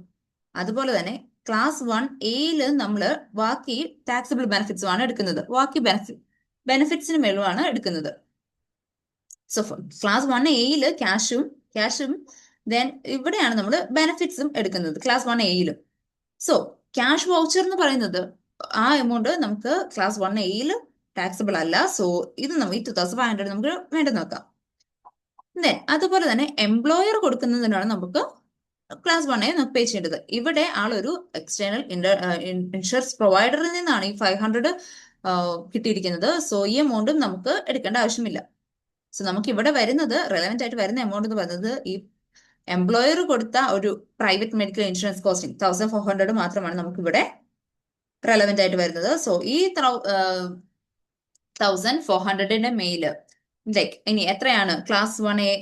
അതുപോലെ തന്നെ class 1A നമ്മൾ ബാക്കി taxable ബെനിഫിറ്റ്സും ആണ് എടുക്കുന്നത്. ബാക്കി ബെനിഫിറ്റ്സിന് മേലുമാണ് എടുക്കുന്നത്. സോ ക്ലാസ് 1A ക്യാഷും ദെൻ ഇവിടെയാണ് നമ്മൾ ബെനിഫിറ്റ്സും എടുക്കുന്നത് class 1A. So cash voucher എന്ന് പറയുന്നത് ആ എമൗണ്ട് നമുക്ക് ക്ലാസ് 1A ടാക്സബിൾ അല്ല. സോ ഇത് നമ്മൾ 2,500 നമുക്ക് വേണ്ടി നോക്കാം. ദെൻ അതുപോലെ തന്നെ എംപ്ലോയർ കൊടുക്കുന്നതിനാണ് നമുക്ക് ക്ലാസ് 1A നമുക്ക് പേ ചെയ്യേണ്ടത്. ഇവിടെ ആളൊരു എക്സ്റ്റേണൽ ഇൻഷുറൻസ് പ്രൊവൈഡറിൽ നിന്നാണ് ഈ 500 കിട്ടിയിരിക്കുന്നത്. സോ ഈ എമൗണ്ടും നമുക്ക് എടുക്കേണ്ട ആവശ്യമില്ല. സോ നമുക്ക് ഇവിടെ വരുന്നത് റെലവെന്റ് ആയിട്ട് വരുന്ന എമൗണ്ട് എന്ന് പറയുന്നത് ഈ എംപ്ലോയർ കൊടുത്ത ഒരു പ്രൈവറ്റ് മെഡിക്കൽ ഇൻഷുറൻസ് കോസ്റ്റിംഗ് 1,400 മാത്രമാണ് നമുക്ക് ഇവിടെ റെലവെന്റ് ആയിട്ട് വരുന്നത്. സോ ഈ 1,400ന്റെ മെയില് ലൈക്ക് ഇനി എത്രയാണ് ക്ലാസ് 1A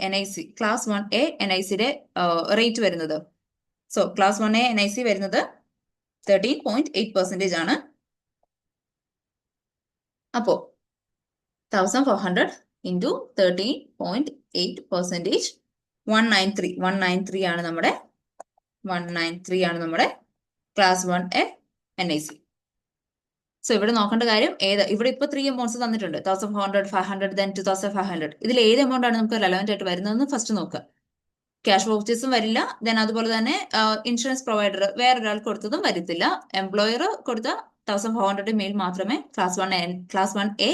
NICയുടെ റേറ്റ് വരുന്നത്? സോ ക്ലാസ് 1A NIC വരുന്നത് 13.8% ആണ്. അപ്പോ 1,400 ഇൻറ്റു 13.8%, 193 ആണ് നമ്മുടെ 193 ആണ് നമ്മുടെ ക്ലാസ് 1A NIC. സോ ഇവിടെ നോക്കേണ്ട കാര്യം ഇവിടെ ഇപ്പൊ 3 എമൗണ്ട്സ് തന്നിട്ടുണ്ട്, 1,400, 500, ദെൻ 2,500. ഇതിൽ ഏത് എമൗണ്ട് ആണ് നമുക്ക് റെലവെന്റ് ആയിട്ട് വരുന്നതെന്ന് ഫസ്റ്റ് നോക്കുക. ക്യാഷ് വൗച്ചേഴ്സും വരില്ല, ദെൻ അതുപോലെ തന്നെ ഇൻഷുറൻസ് പ്രൊവൈഡർ വേറൊരാൾക്ക് കൊടുത്തതും വരത്തില്ല. എംപ്ലോയർ കൊടുത്ത 1,400 മെയിൽ മാത്രമേ ക്ലാസ് 1A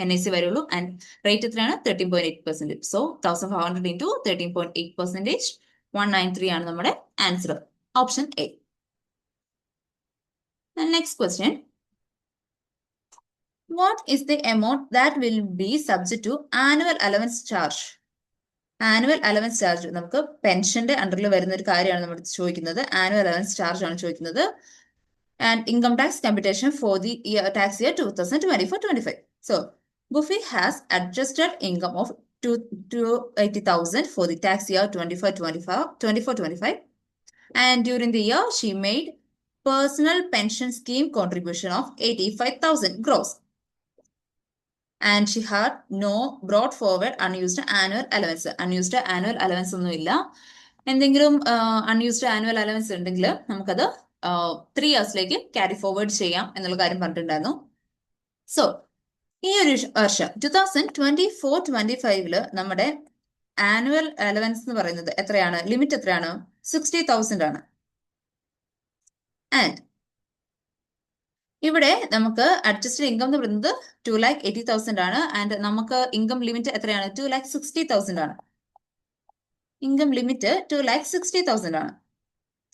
NIC വരുള്ളൂ. ആൻഡ് റേറ്റ് എത്രയാണ്? 13.8%. സോ 1,400 ഇൻറ്റു 13.8%, 193 ആണ് നമ്മുടെ answer, option A. Next question. What is the amount that will be subject to annual allowance charge? Annual allowance charge നമുക്ക് പെൻഷന്റെ അണ്ടറിൽ വരുന്ന ഒരു കാര്യമാണ് നമ്മൾ ചോദിക്കുന്നത്. ആനുവൽ അലവൻസ് ചാർജ് ആണ് ചോദിക്കുന്നത്. And income tax computation for the tax year 2024-25. So Buffy has adjusted income of 280,000 for the tax year 24-25. And during the year, she made personal pension scheme contribution of 85,000 gross. And she had no brought forward unused annual allowance. Unused annual allowance ഒന്നും ഇല്ല. എന്തെങ്കിലും unused annual allowance ഉണ്ടെങ്കിൽ നമുക്കത് 3 ഇയേഴ്സിലേക്ക് carry forward ചെയ്യാം എന്നുള്ള കാര്യം പറഞ്ഞിട്ടുണ്ടായിരുന്നു. So ഈ ഒരു വർഷം 2024-25 നമ്മുടെ ആനുവൽ അലവൻസ് എന്ന് പറയുന്നത് എത്രയാണ്? ലിമിറ്റ് എത്രയാണ്? 60,000 ആണ്. ആൻഡ് ഇവിടെ നമുക്ക് അഡ്ജസ്റ്റഡ് ഇൻകം എന്ന് പറയുന്നത് 2,80,000 ആണ്. ആൻഡ് നമുക്ക് ഇൻകം ലിമിറ്റ് എത്രയാണ്? 2,60,000 ആണ്. ഇൻകം ലിമിറ്റ് 2,60,000 ആണ്.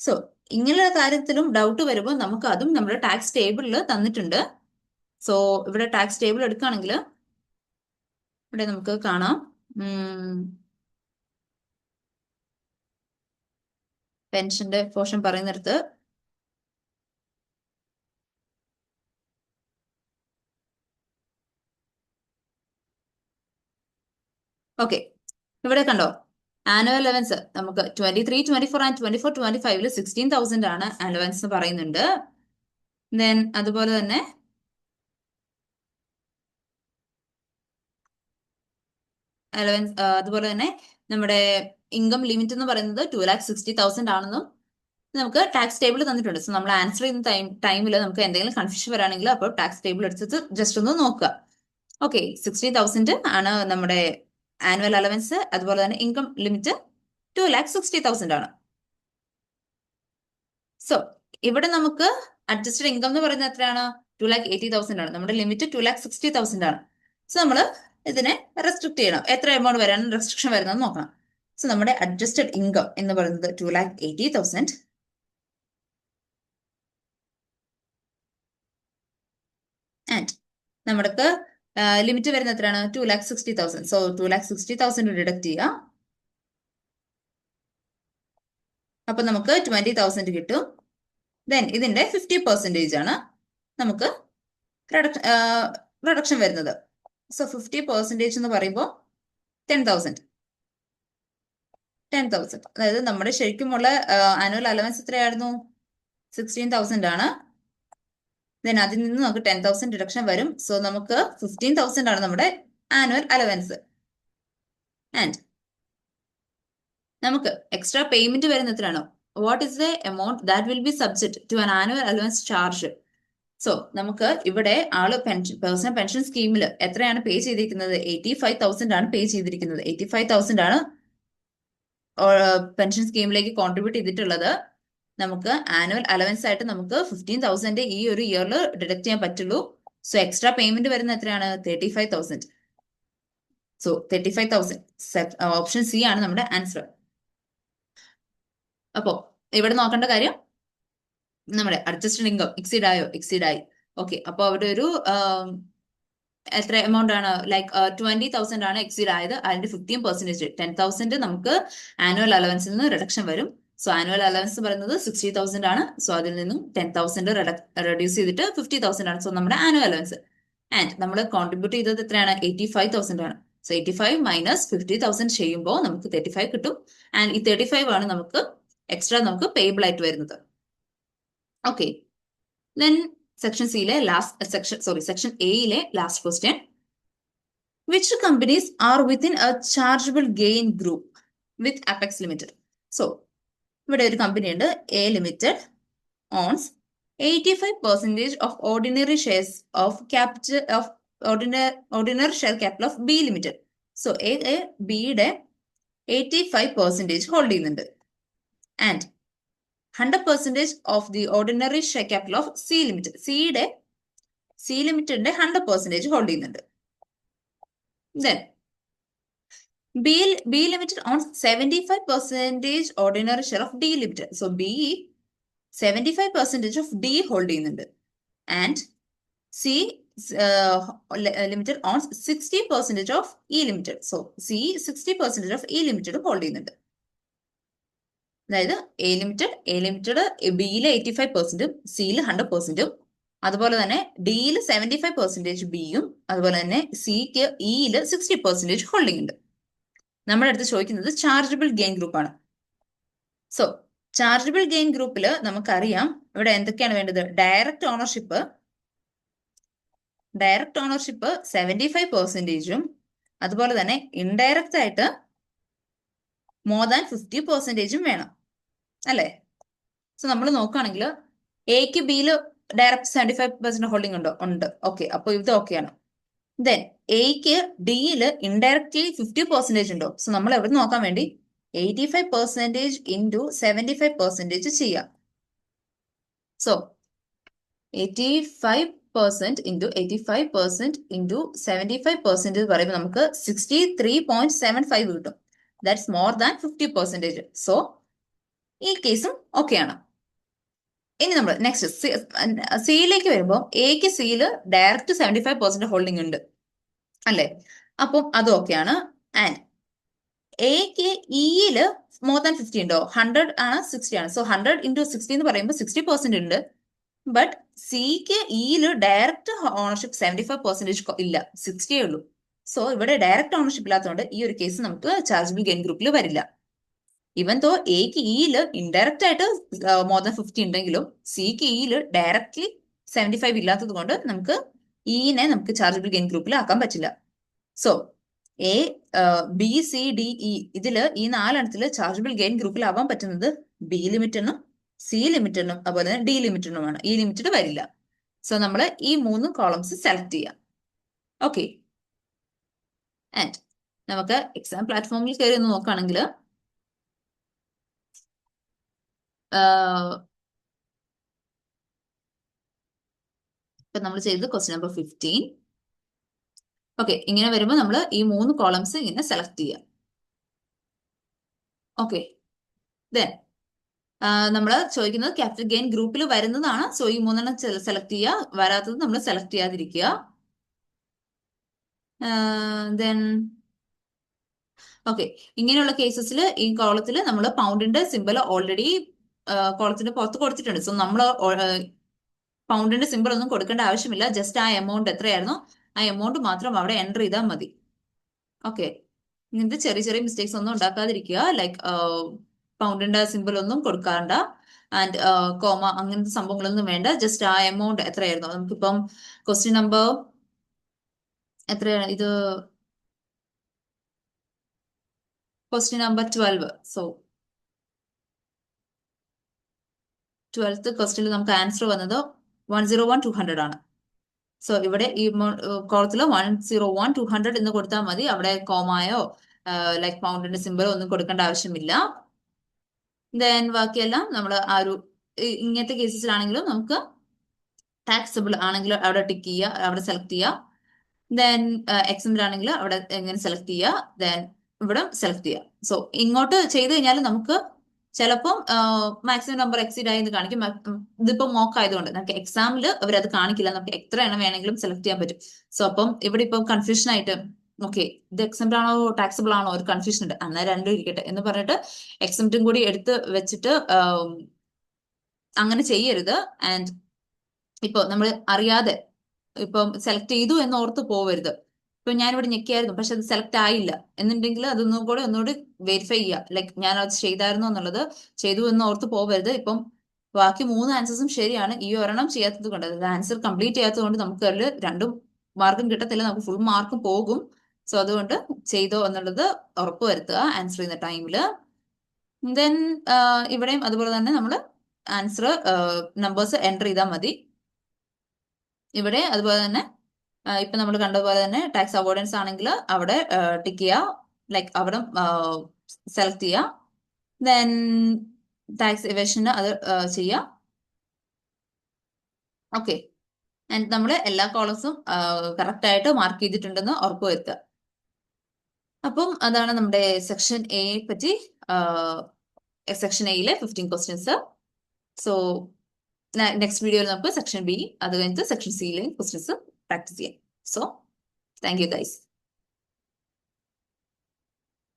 സോ ഇങ്ങനെയുള്ള കാര്യത്തിലും ഡൗട്ട് വരുമ്പോൾ നമുക്ക് അതും നമ്മുടെ ടാക്സ് ടേബിളിൽ തന്നിട്ടുണ്ട്. സോ ഇവിടെ ടാക്സ് ടേബിൾ എടുക്കുകയാണെങ്കിൽ ഇവിടെ നമുക്ക് കാണാം പെൻഷന്റെ പോർഷൻ പറയുന്നിടത്ത് ഓക്കെ, ഇവിടെ കണ്ടോ ആനുവൽ അലവൻസ് നമുക്ക് 23-24 ആൻഡ് 24-25 16,000 ആണ് അലവൻസ് എന്ന് പറയുന്നുണ്ട്. ദെൻ അതുപോലെ തന്നെ അലവൻസ് അതുപോലെ തന്നെ നമ്മുടെ ഇൻകം ലിമിറ്റ് എന്ന് പറയുന്നത് 2,60,000 ആണെന്നും നമുക്ക് ടാക്സ് ടേബിൾ തന്നിട്ടുണ്ട്. സോ നമ്മൾ ആൻസർ ചെയ്യുന്ന ടൈമിൽ നമുക്ക് എന്തെങ്കിലും കൺഫ്യൂഷൻ വരാണെങ്കിൽ അപ്പോൾ ടാക്സ് ടേബിൾ എടുത്തിട്ട് ജസ്റ്റ് ഒന്ന് നോക്കുക. ഓക്കെ, 60,000 ആണ് നമ്മുടെ ആനുവൽ അലവൻസ്. അതുപോലെ തന്നെ ഇൻകം ലിമിറ്റ് 2,60,000 ആണ്. സോ ഇവിടെ നമുക്ക് അഡ്ജസ്റ്റഡ് ഇൻകം എന്ന് പറയുന്നത് എത്രയാണ്? 2,80,000 ആണ്. നമ്മുടെ ലിമിറ്റ് 2,60,000 ആണ്. സോ നമ്മൾ ഇതിനെ റെസ്ട്രിക്ട് ചെയ്യണം. എത്ര എമൗണ്ട് വരാനും റെസ്ട്രിക്ഷൻ വരുന്നത് നോക്കണം. സോ നമ്മുടെ അഡ്ജസ്റ്റഡ് ഇൻകം എന്ന് പറയുന്നത് 2,80,000 ആൻഡ് നമ്മൾക്ക് ലിമിറ്റ് വരുന്നത് എത്രയാണ്? 2,60,000. സോ 2,60,000 ഡിഡക്ട് ചെയ്യുക. അപ്പൊ നമുക്ക് 20,000 കിട്ടും. ദെൻ ഇതിന്റെ 50% ആണ് നമുക്ക് റിഡക്ഷൻ വരുന്നത്. സോ 50% എന്ന് പറയുമ്പോൾ 10,000. അതായത് നമ്മുടെ ശരിക്കുമുള്ള ആനുവൽ അലവൻസ് എത്രയായിരുന്നു? 16,000 ആണ്. ദെൻ അതിൽ നിന്ന് നമുക്ക് 10,000 ഡിഡക്ഷൻ വരും. സോ നമുക്ക് 15,000 ആണ് നമ്മുടെ ആനുവൽ അലവൻസ്. ആൻഡ് നമുക്ക് എക്സ്ട്രാ പേയ്മെന്റ് വരുന്ന എത്രയാണോ? What is the amount that will be subject to an annual allowance charge? So നമുക്ക് ഇവിടെ ആള് പേഴ്സണൽ പെൻഷൻ സ്കീമിൽ എത്രയാണ് പേ ചെയ്തിരിക്കുന്നത്? 85,000 ആണ് പേ ചെയ്തിരിക്കുന്നത്. 85,000 ആണ് പെൻഷൻ സ്കീമിലേക്ക് കോൺട്രിബ്യൂട്ട് ചെയ്തിട്ടുള്ളത്. നമുക്ക് ആനുവൽ അലവൻസ് ആയിട്ട് നമുക്ക് 15,000 ഈ ഒരു ഇയറിൽ ഡിഡക്ട് ചെയ്യാൻ പറ്റുള്ളൂ. സോ എക്സ്ട്രാ പേയ്മെന്റ് വരുന്ന എത്രയാണ്? 35,000. സോ 35,000 ഓപ്ഷൻ സി ആണ് നമ്മുടെ ആൻസർ. അപ്പോ ഇവിടെ നോക്കേണ്ട കാര്യം നമ്മുടെ അഡ്ജസ്റ്റഡ് ഇൻകം എക്സീഡ് ആയോ? എക്സീഡ് ആയി. ഓക്കെ, അപ്പൊ അവിടെ ഒരു എത്ര എമൗണ്ട് ആണ്? ലൈക്ക് 20,000 ആണ് എക്സീഡ് ആയത്. അതിന്റെ 15% 10,000 നമുക്ക് ആനുവൽ അലവൻസിൽ നിന്ന് റിഡക്ഷൻ വരും. സോ ആനുവൽ അലവൻസ് പറയുന്നത് 60,000 ആണ്. സോ അതിൽ നിന്നും 10,000 റെഡ്യൂസ് ചെയ്തിട്ട് 50,000 ആണ്. സോ നമ്മുടെ ആനുവൽ അലവൻസ്. ആൻഡ് നമ്മൾ കോൺട്രിബ്യൂട്ട് ചെയ്തത് എത്രയാണ്? 85,000 ആണ്. സോ 85 മൈനസ് 50,000 ചെയ്യുമ്പോൾ നമുക്ക് 35 കിട്ടും. ആൻഡ് ഈ 35 ആണ് നമുക്ക് എക്സ്ട്രാ നമുക്ക് പേയബിൾ ആയിട്ട് വരുന്നത്. ഓക്കെ, ദെൻ സെക്ഷൻ സിയിലെ സെക്ഷൻ എയിലെ last question. Which companies are within a chargeable gain group with Apex limited? So ഇവിടെ ഒരു കമ്പനി ഉണ്ട്, A limited owns 85% of ordinary shares of capital of ordinary share capital of B limited. So ബിയുടെ 85% hold ചെയ്യുന്നുണ്ട്. And 100% of the ordinary share capital of C limited. C ലിമിറ്റഡിന്റെ 100% hold ചെയ്യുന്നുണ്ട്. Then B limited own 75% ordinary share of D limited. So B 75% of D hold ചെയ്യുന്നുണ്ട്. And C limited own 60% of E limited. So C 60% of E limited hold ചെയ്യുന്നുണ്ട്. അതായത് A limited ബിയിലെ 85%, സിയിൽ 100%, അതുപോലെ തന്നെ ഡിയിൽ 75% ബിയും, അതുപോലെ തന്നെ സിക്ക് ഇയിൽ 60% ഹോൾഡിംഗ് ഉണ്ട്. നമ്മുടെ അടുത്ത് ചോദിക്കുന്നത് ചാർജബിൾ ഗെയിൻ ഗ്രൂപ്പ് ആണ്. സോ ചാർജബിൾ ഗെയിൻ ഗ്രൂപ്പിൽ നമുക്കറിയാം ഇവിടെ എന്തൊക്കെയാണ് വേണ്ടത്? ഡയറക്റ്റ് ഓണർഷിപ്പ് 75%, അതുപോലെ തന്നെ ഇൻഡയറക്റ്റ് ആയിട്ട് മോർ ദാൻ 50% വേണം, അല്ലേ? സോ നമ്മൾ നോക്കുകയാണെങ്കിൽ എക്ക് ബിയിൽ ഡയറക്റ്റ് 75% ഹോൾഡിംഗ് ഉണ്ട്. ഓക്കെ, അപ്പൊ ഇത് ഓക്കെയാണ്. ദെൻ എക്ക് ഡിയില് ഇൻഡയറക്ട്ലി 50% ഉണ്ടോ? സോ നമ്മൾ എവിടെ നോക്കാൻ വേണ്ടി 85% ഇൻറ്റു 75% ചെയ്യാം. സോ 85% ഇൻറ്റു 85% ഇൻറ്റു 75% പറയുമ്പോൾ നമുക്ക് 63.75 കിട്ടും. That's more than 50%. സോ ഈ കേസും ഓക്കെയാണ്. ഇനി നമ്മൾ നെക്സ്റ്റ് സിയിലേക്ക് വരുമ്പോൾ എക്ക് സിയില് ഡയറക്റ്റ് 75% ഹോൾഡിംഗ് ഉണ്ട് അല്ലേ? അപ്പം അത് ഓക്കെയാണ്. ആൻഡ് എക്ക് ഇയില് മോർ ദാൻ 50 ഉണ്ടോ? 100 ആണ് 60 ആണ്. സോ 100 ഇൻറ്റു 60 എന്ന് പറയുമ്പോൾ 60% ഉണ്ട്. ബട്ട് സിക്ക് ഇയില് ഡയറക്റ്റ് ഓണർഷിപ്പ് 75% ഇല്ല, 60 ഉള്ളൂ. സോ ഇവിടെ ഡയറക്റ്റ് ഓണർഷിപ്പ് ഇല്ലാത്തതുകൊണ്ട് ഈ ഒരു കേസ് നമുക്ക് ചാർജബിൾ ഗെയിൻ ഗ്രൂപ്പിൽ വരില്ല. ഇവൻ തോ എക്ക് ഇയില് ഇൻഡയറക്റ്റ് ആയിട്ട് മോർ ദാൻ 50 ഉണ്ടെങ്കിലും സിക്ക് ഇയില് ഡയറക്റ്റ്ലി 75 ഇല്ലാത്തത് കൊണ്ട് നമുക്ക് ഇനെ നമുക്ക് ചാർജബിൾ ഗെയിൻ ഗ്രൂപ്പിൽ ആക്കാൻ പറ്റില്ല. So A B C D E ഇതില് ഈ 4 എണ്ണത്തില് ചാർജബിൾ ഗെയിൻ ഗ്രൂപ്പിൽ ആവാൻ പറ്റുന്നത് ബി ലിമിറ്റിനും സി ലിമിറ്റിനും അതുപോലെ തന്നെ ഡി ലിമിറ്റിനുമാണ്. ഈ ലിമിറ്റഡ് വരില്ല. സോ നമ്മൾ ഈ 3 കോളംസ് സെലക്ട് ചെയ്യാം. ഓക്കെ. ആൻഡ് നമുക്ക് എക്സാം പ്ലാറ്റ്ഫോമിൽ കയറി ഒന്ന് നോക്കുകയാണെങ്കിൽ ഇപ്പൊ നമ്മൾ ചെയ്തത് ക്വസ്റ്റ്യൻ നമ്പർ 15. ഓക്കെ, ഇങ്ങനെ വരുമ്പോൾ നമ്മൾ ഈ 3 കോളംസ് ഇങ്ങനെ സെലക്ട് ചെയ്യാം. ഓക്കെ, ദെൻ നമ്മൾ ചോദിക്കുന്നത് ക്യാപിറ്റൽ ഗെയിൻ ഗ്രൂപ്പിൽ വരുന്നതാണ്. സോ ഈ 3 സെലക്ട് ചെയ്യുക, വരാത്തത് നമ്മൾ സെലക്ട് ചെയ്യാതിരിക്കുക. ദെൻ ഓക്കെ, ഇങ്ങനെയുള്ള കേസസിൽ ഈ കോളത്തിൽ നമ്മൾ പൗണ്ടിന്റെ സിമ്പിൾ ഓൾറെഡി കോളത്തിന്റെ പുറത്ത് കൊടുത്തിട്ടുണ്ട്. സോ നമ്മൾ പൗണ്ടിന്റെ സിമ്പിൾ ഒന്നും കൊടുക്കേണ്ട ആവശ്യമില്ല. ജസ്റ്റ് ആ എമൗണ്ട് എത്രയായിരുന്നു ആ എമൗണ്ട് മാത്രം അവിടെ എൻ്റർ ചെയ്താൽ മതി. ഓക്കെ, ഇങ്ങനത്തെ ചെറിയ ചെറിയ മിസ്റ്റേക്സ് ഒന്നും ഉണ്ടാക്കാതിരിക്കുക. ലൈക്ക് പൗണ്ടിന്റെ സിമ്പിൾ ഒന്നും കൊടുക്കാണ്ട ആൻഡ് കോമ അങ്ങനത്തെ സംഭവങ്ങളൊന്നും വേണ്ട. ജസ്റ്റ് ആ എമൗണ്ട് എത്രയായിരുന്നു. നമുക്കിപ്പം ക്വസ്റ്റ്യൻ നമ്പർ എത്രയാണ് ഇത്? Question number 12. സോ 12th ക്വസ്റ്റ്യനിൽ നമുക്ക് ആൻസർ വന്നത് 101,200 ആണ്. സോ ഇവിടെ ഈ കോളത്തിൽ 101,200 എന്ന് കൊടുത്താൽ മതി. അവിടെ കോമായോ ലൈക്ക് പൗണ്ടിന്റെ സിമ്പിളോ ഒന്നും കൊടുക്കേണ്ട ആവശ്യമില്ല. ദെൻ ബാക്കിയെല്ലാം നമ്മൾ ആ ഒരു ഇങ്ങനത്തെ കേസസിലാണെങ്കിലും നമുക്ക് ടാക്സബിൾ ആണെങ്കിൽ അവിടെ ടിക്ക് ചെയ്യുക, അവിടെ സെലക്ട് ചെയ്യുക. ദെൻ എക്സംപ്റ്റ് ആണെങ്കിൽ അവിടെ എങ്ങനെ സെലക്ട് ചെയ്യുക. ദെൻ ഇവിടെ സെലക്ട് ചെയ്യുക. സോ ഇങ്ങോട്ട് ചെയ്ത് കഴിഞ്ഞാൽ നമുക്ക് ചിലപ്പം മാക്സിമം നമ്പർ എക്സീഡ് ആയി എന്ന് കാണിക്കും. ഇതിപ്പോ മോക്ക് ആയതുകൊണ്ട് നമുക്ക് എക്സാമിൽ അവരത് കാണിക്കില്ല. നമുക്ക് എത്ര എണ്ണം വേണമെങ്കിലും സെലക്ട് ചെയ്യാൻ പറ്റും. സോ അപ്പം ഇവിടെ ഇപ്പം കൺഫ്യൂഷൻ ആയിട്ട് ഓക്കെ ഇത് എക്സംപ്റ്റ് ആണോ ടാക്സബിൾ ആണോ ഒരു കൺഫ്യൂഷൻ ഉണ്ട്. എന്നാൽ രണ്ടും ഇരിക്കട്ടെ എന്ന് പറഞ്ഞിട്ട് എക്സംപ്റ്റും കൂടി എടുത്ത് വെച്ചിട്ട് അങ്ങനെ ചെയ്യരുത്. ആൻഡ് ഇപ്പൊ നമ്മൾ അറിയാതെ ഇപ്പം സെലക്ട് ചെയ്തു എന്ന് ഓർത്ത് പോവരുത്. ഇപ്പൊ ഞാനിവിടെ ഞെക്കിയായിരുന്നു പക്ഷെ അത് സെലക്ട് ആയില്ല എന്നുണ്ടെങ്കിൽ അതൊന്നും കൂടെ ഒന്നുകൂടി വെരിഫൈ ചെയ്യുക. ലൈക്ക് ഞാൻ അത് ചെയ്തായിരുന്നു എന്നുള്ളത് ചെയ്തു എന്ന് ഓർത്ത് പോവരുത്. ഇപ്പം ബാക്കി 3 ആൻസേഴ്സും ശരിയാണ്. ഈ ഒരെണ്ണം ചെയ്യാത്തത് കൊണ്ട് അതായത് ആൻസർ കംപ്ലീറ്റ് ചെയ്യാത്തത് കൊണ്ട് നമുക്ക് അതിൽ 2 മാർക്കും കിട്ടത്തില്ല, നമുക്ക് ഫുൾ മാർക്കും പോകും. സോ അതുകൊണ്ട് ചെയ്തോ എന്നുള്ളത് ഉറപ്പ് വരുത്തുക ആൻസർ ചെയ്യുന്ന ടൈമിൽ. ദെൻ ഇവിടെയും അതുപോലെ തന്നെ നമ്മൾ ആൻസർ നമ്പേഴ്സ് എൻ്റർ ചെയ്താൽ മതി. ഇവിടെ അതുപോലെ തന്നെ ഇപ്പൊ നമ്മൾ കണ്ടതുപോലെ തന്നെ ടാക്സ് അവോയ്ഡൻസ് ആണെങ്കിൽ അവിടെ ടിക്ക് ചെയ്യുക, ലൈക്ക് അവിടെ സെലക്ട് ചെയ്യുക. ദെൻ ടാക്സ് എവേഷന് അത് ചെയ്യുക. ഓക്കെ, ആൻഡ് നമ്മൾ എല്ലാ കോളംസും കറക്റ്റ് ആയിട്ട് മാർക്ക് ചെയ്തിട്ടുണ്ടെന്ന് ഉറപ്പ് വരുത്തുക. അപ്പം അതാണ് നമ്മുടെ സെക്ഷൻ എ പറ്റി, സെക്ഷൻ എയിലെ 15 ക്വസ്റ്റ്യൻസ്. സോ നെക്സ്റ്റ് വീഡിയോയിൽ നമുക്ക് സെക്ഷൻ ബി അത് കഴിഞ്ഞിട്ട് സെക്ഷൻ സിയിലെയും ക്വസ്റ്റ്യൻസ് പ്രാക്ടീസ് ചെയ്യാം. So thank you guys.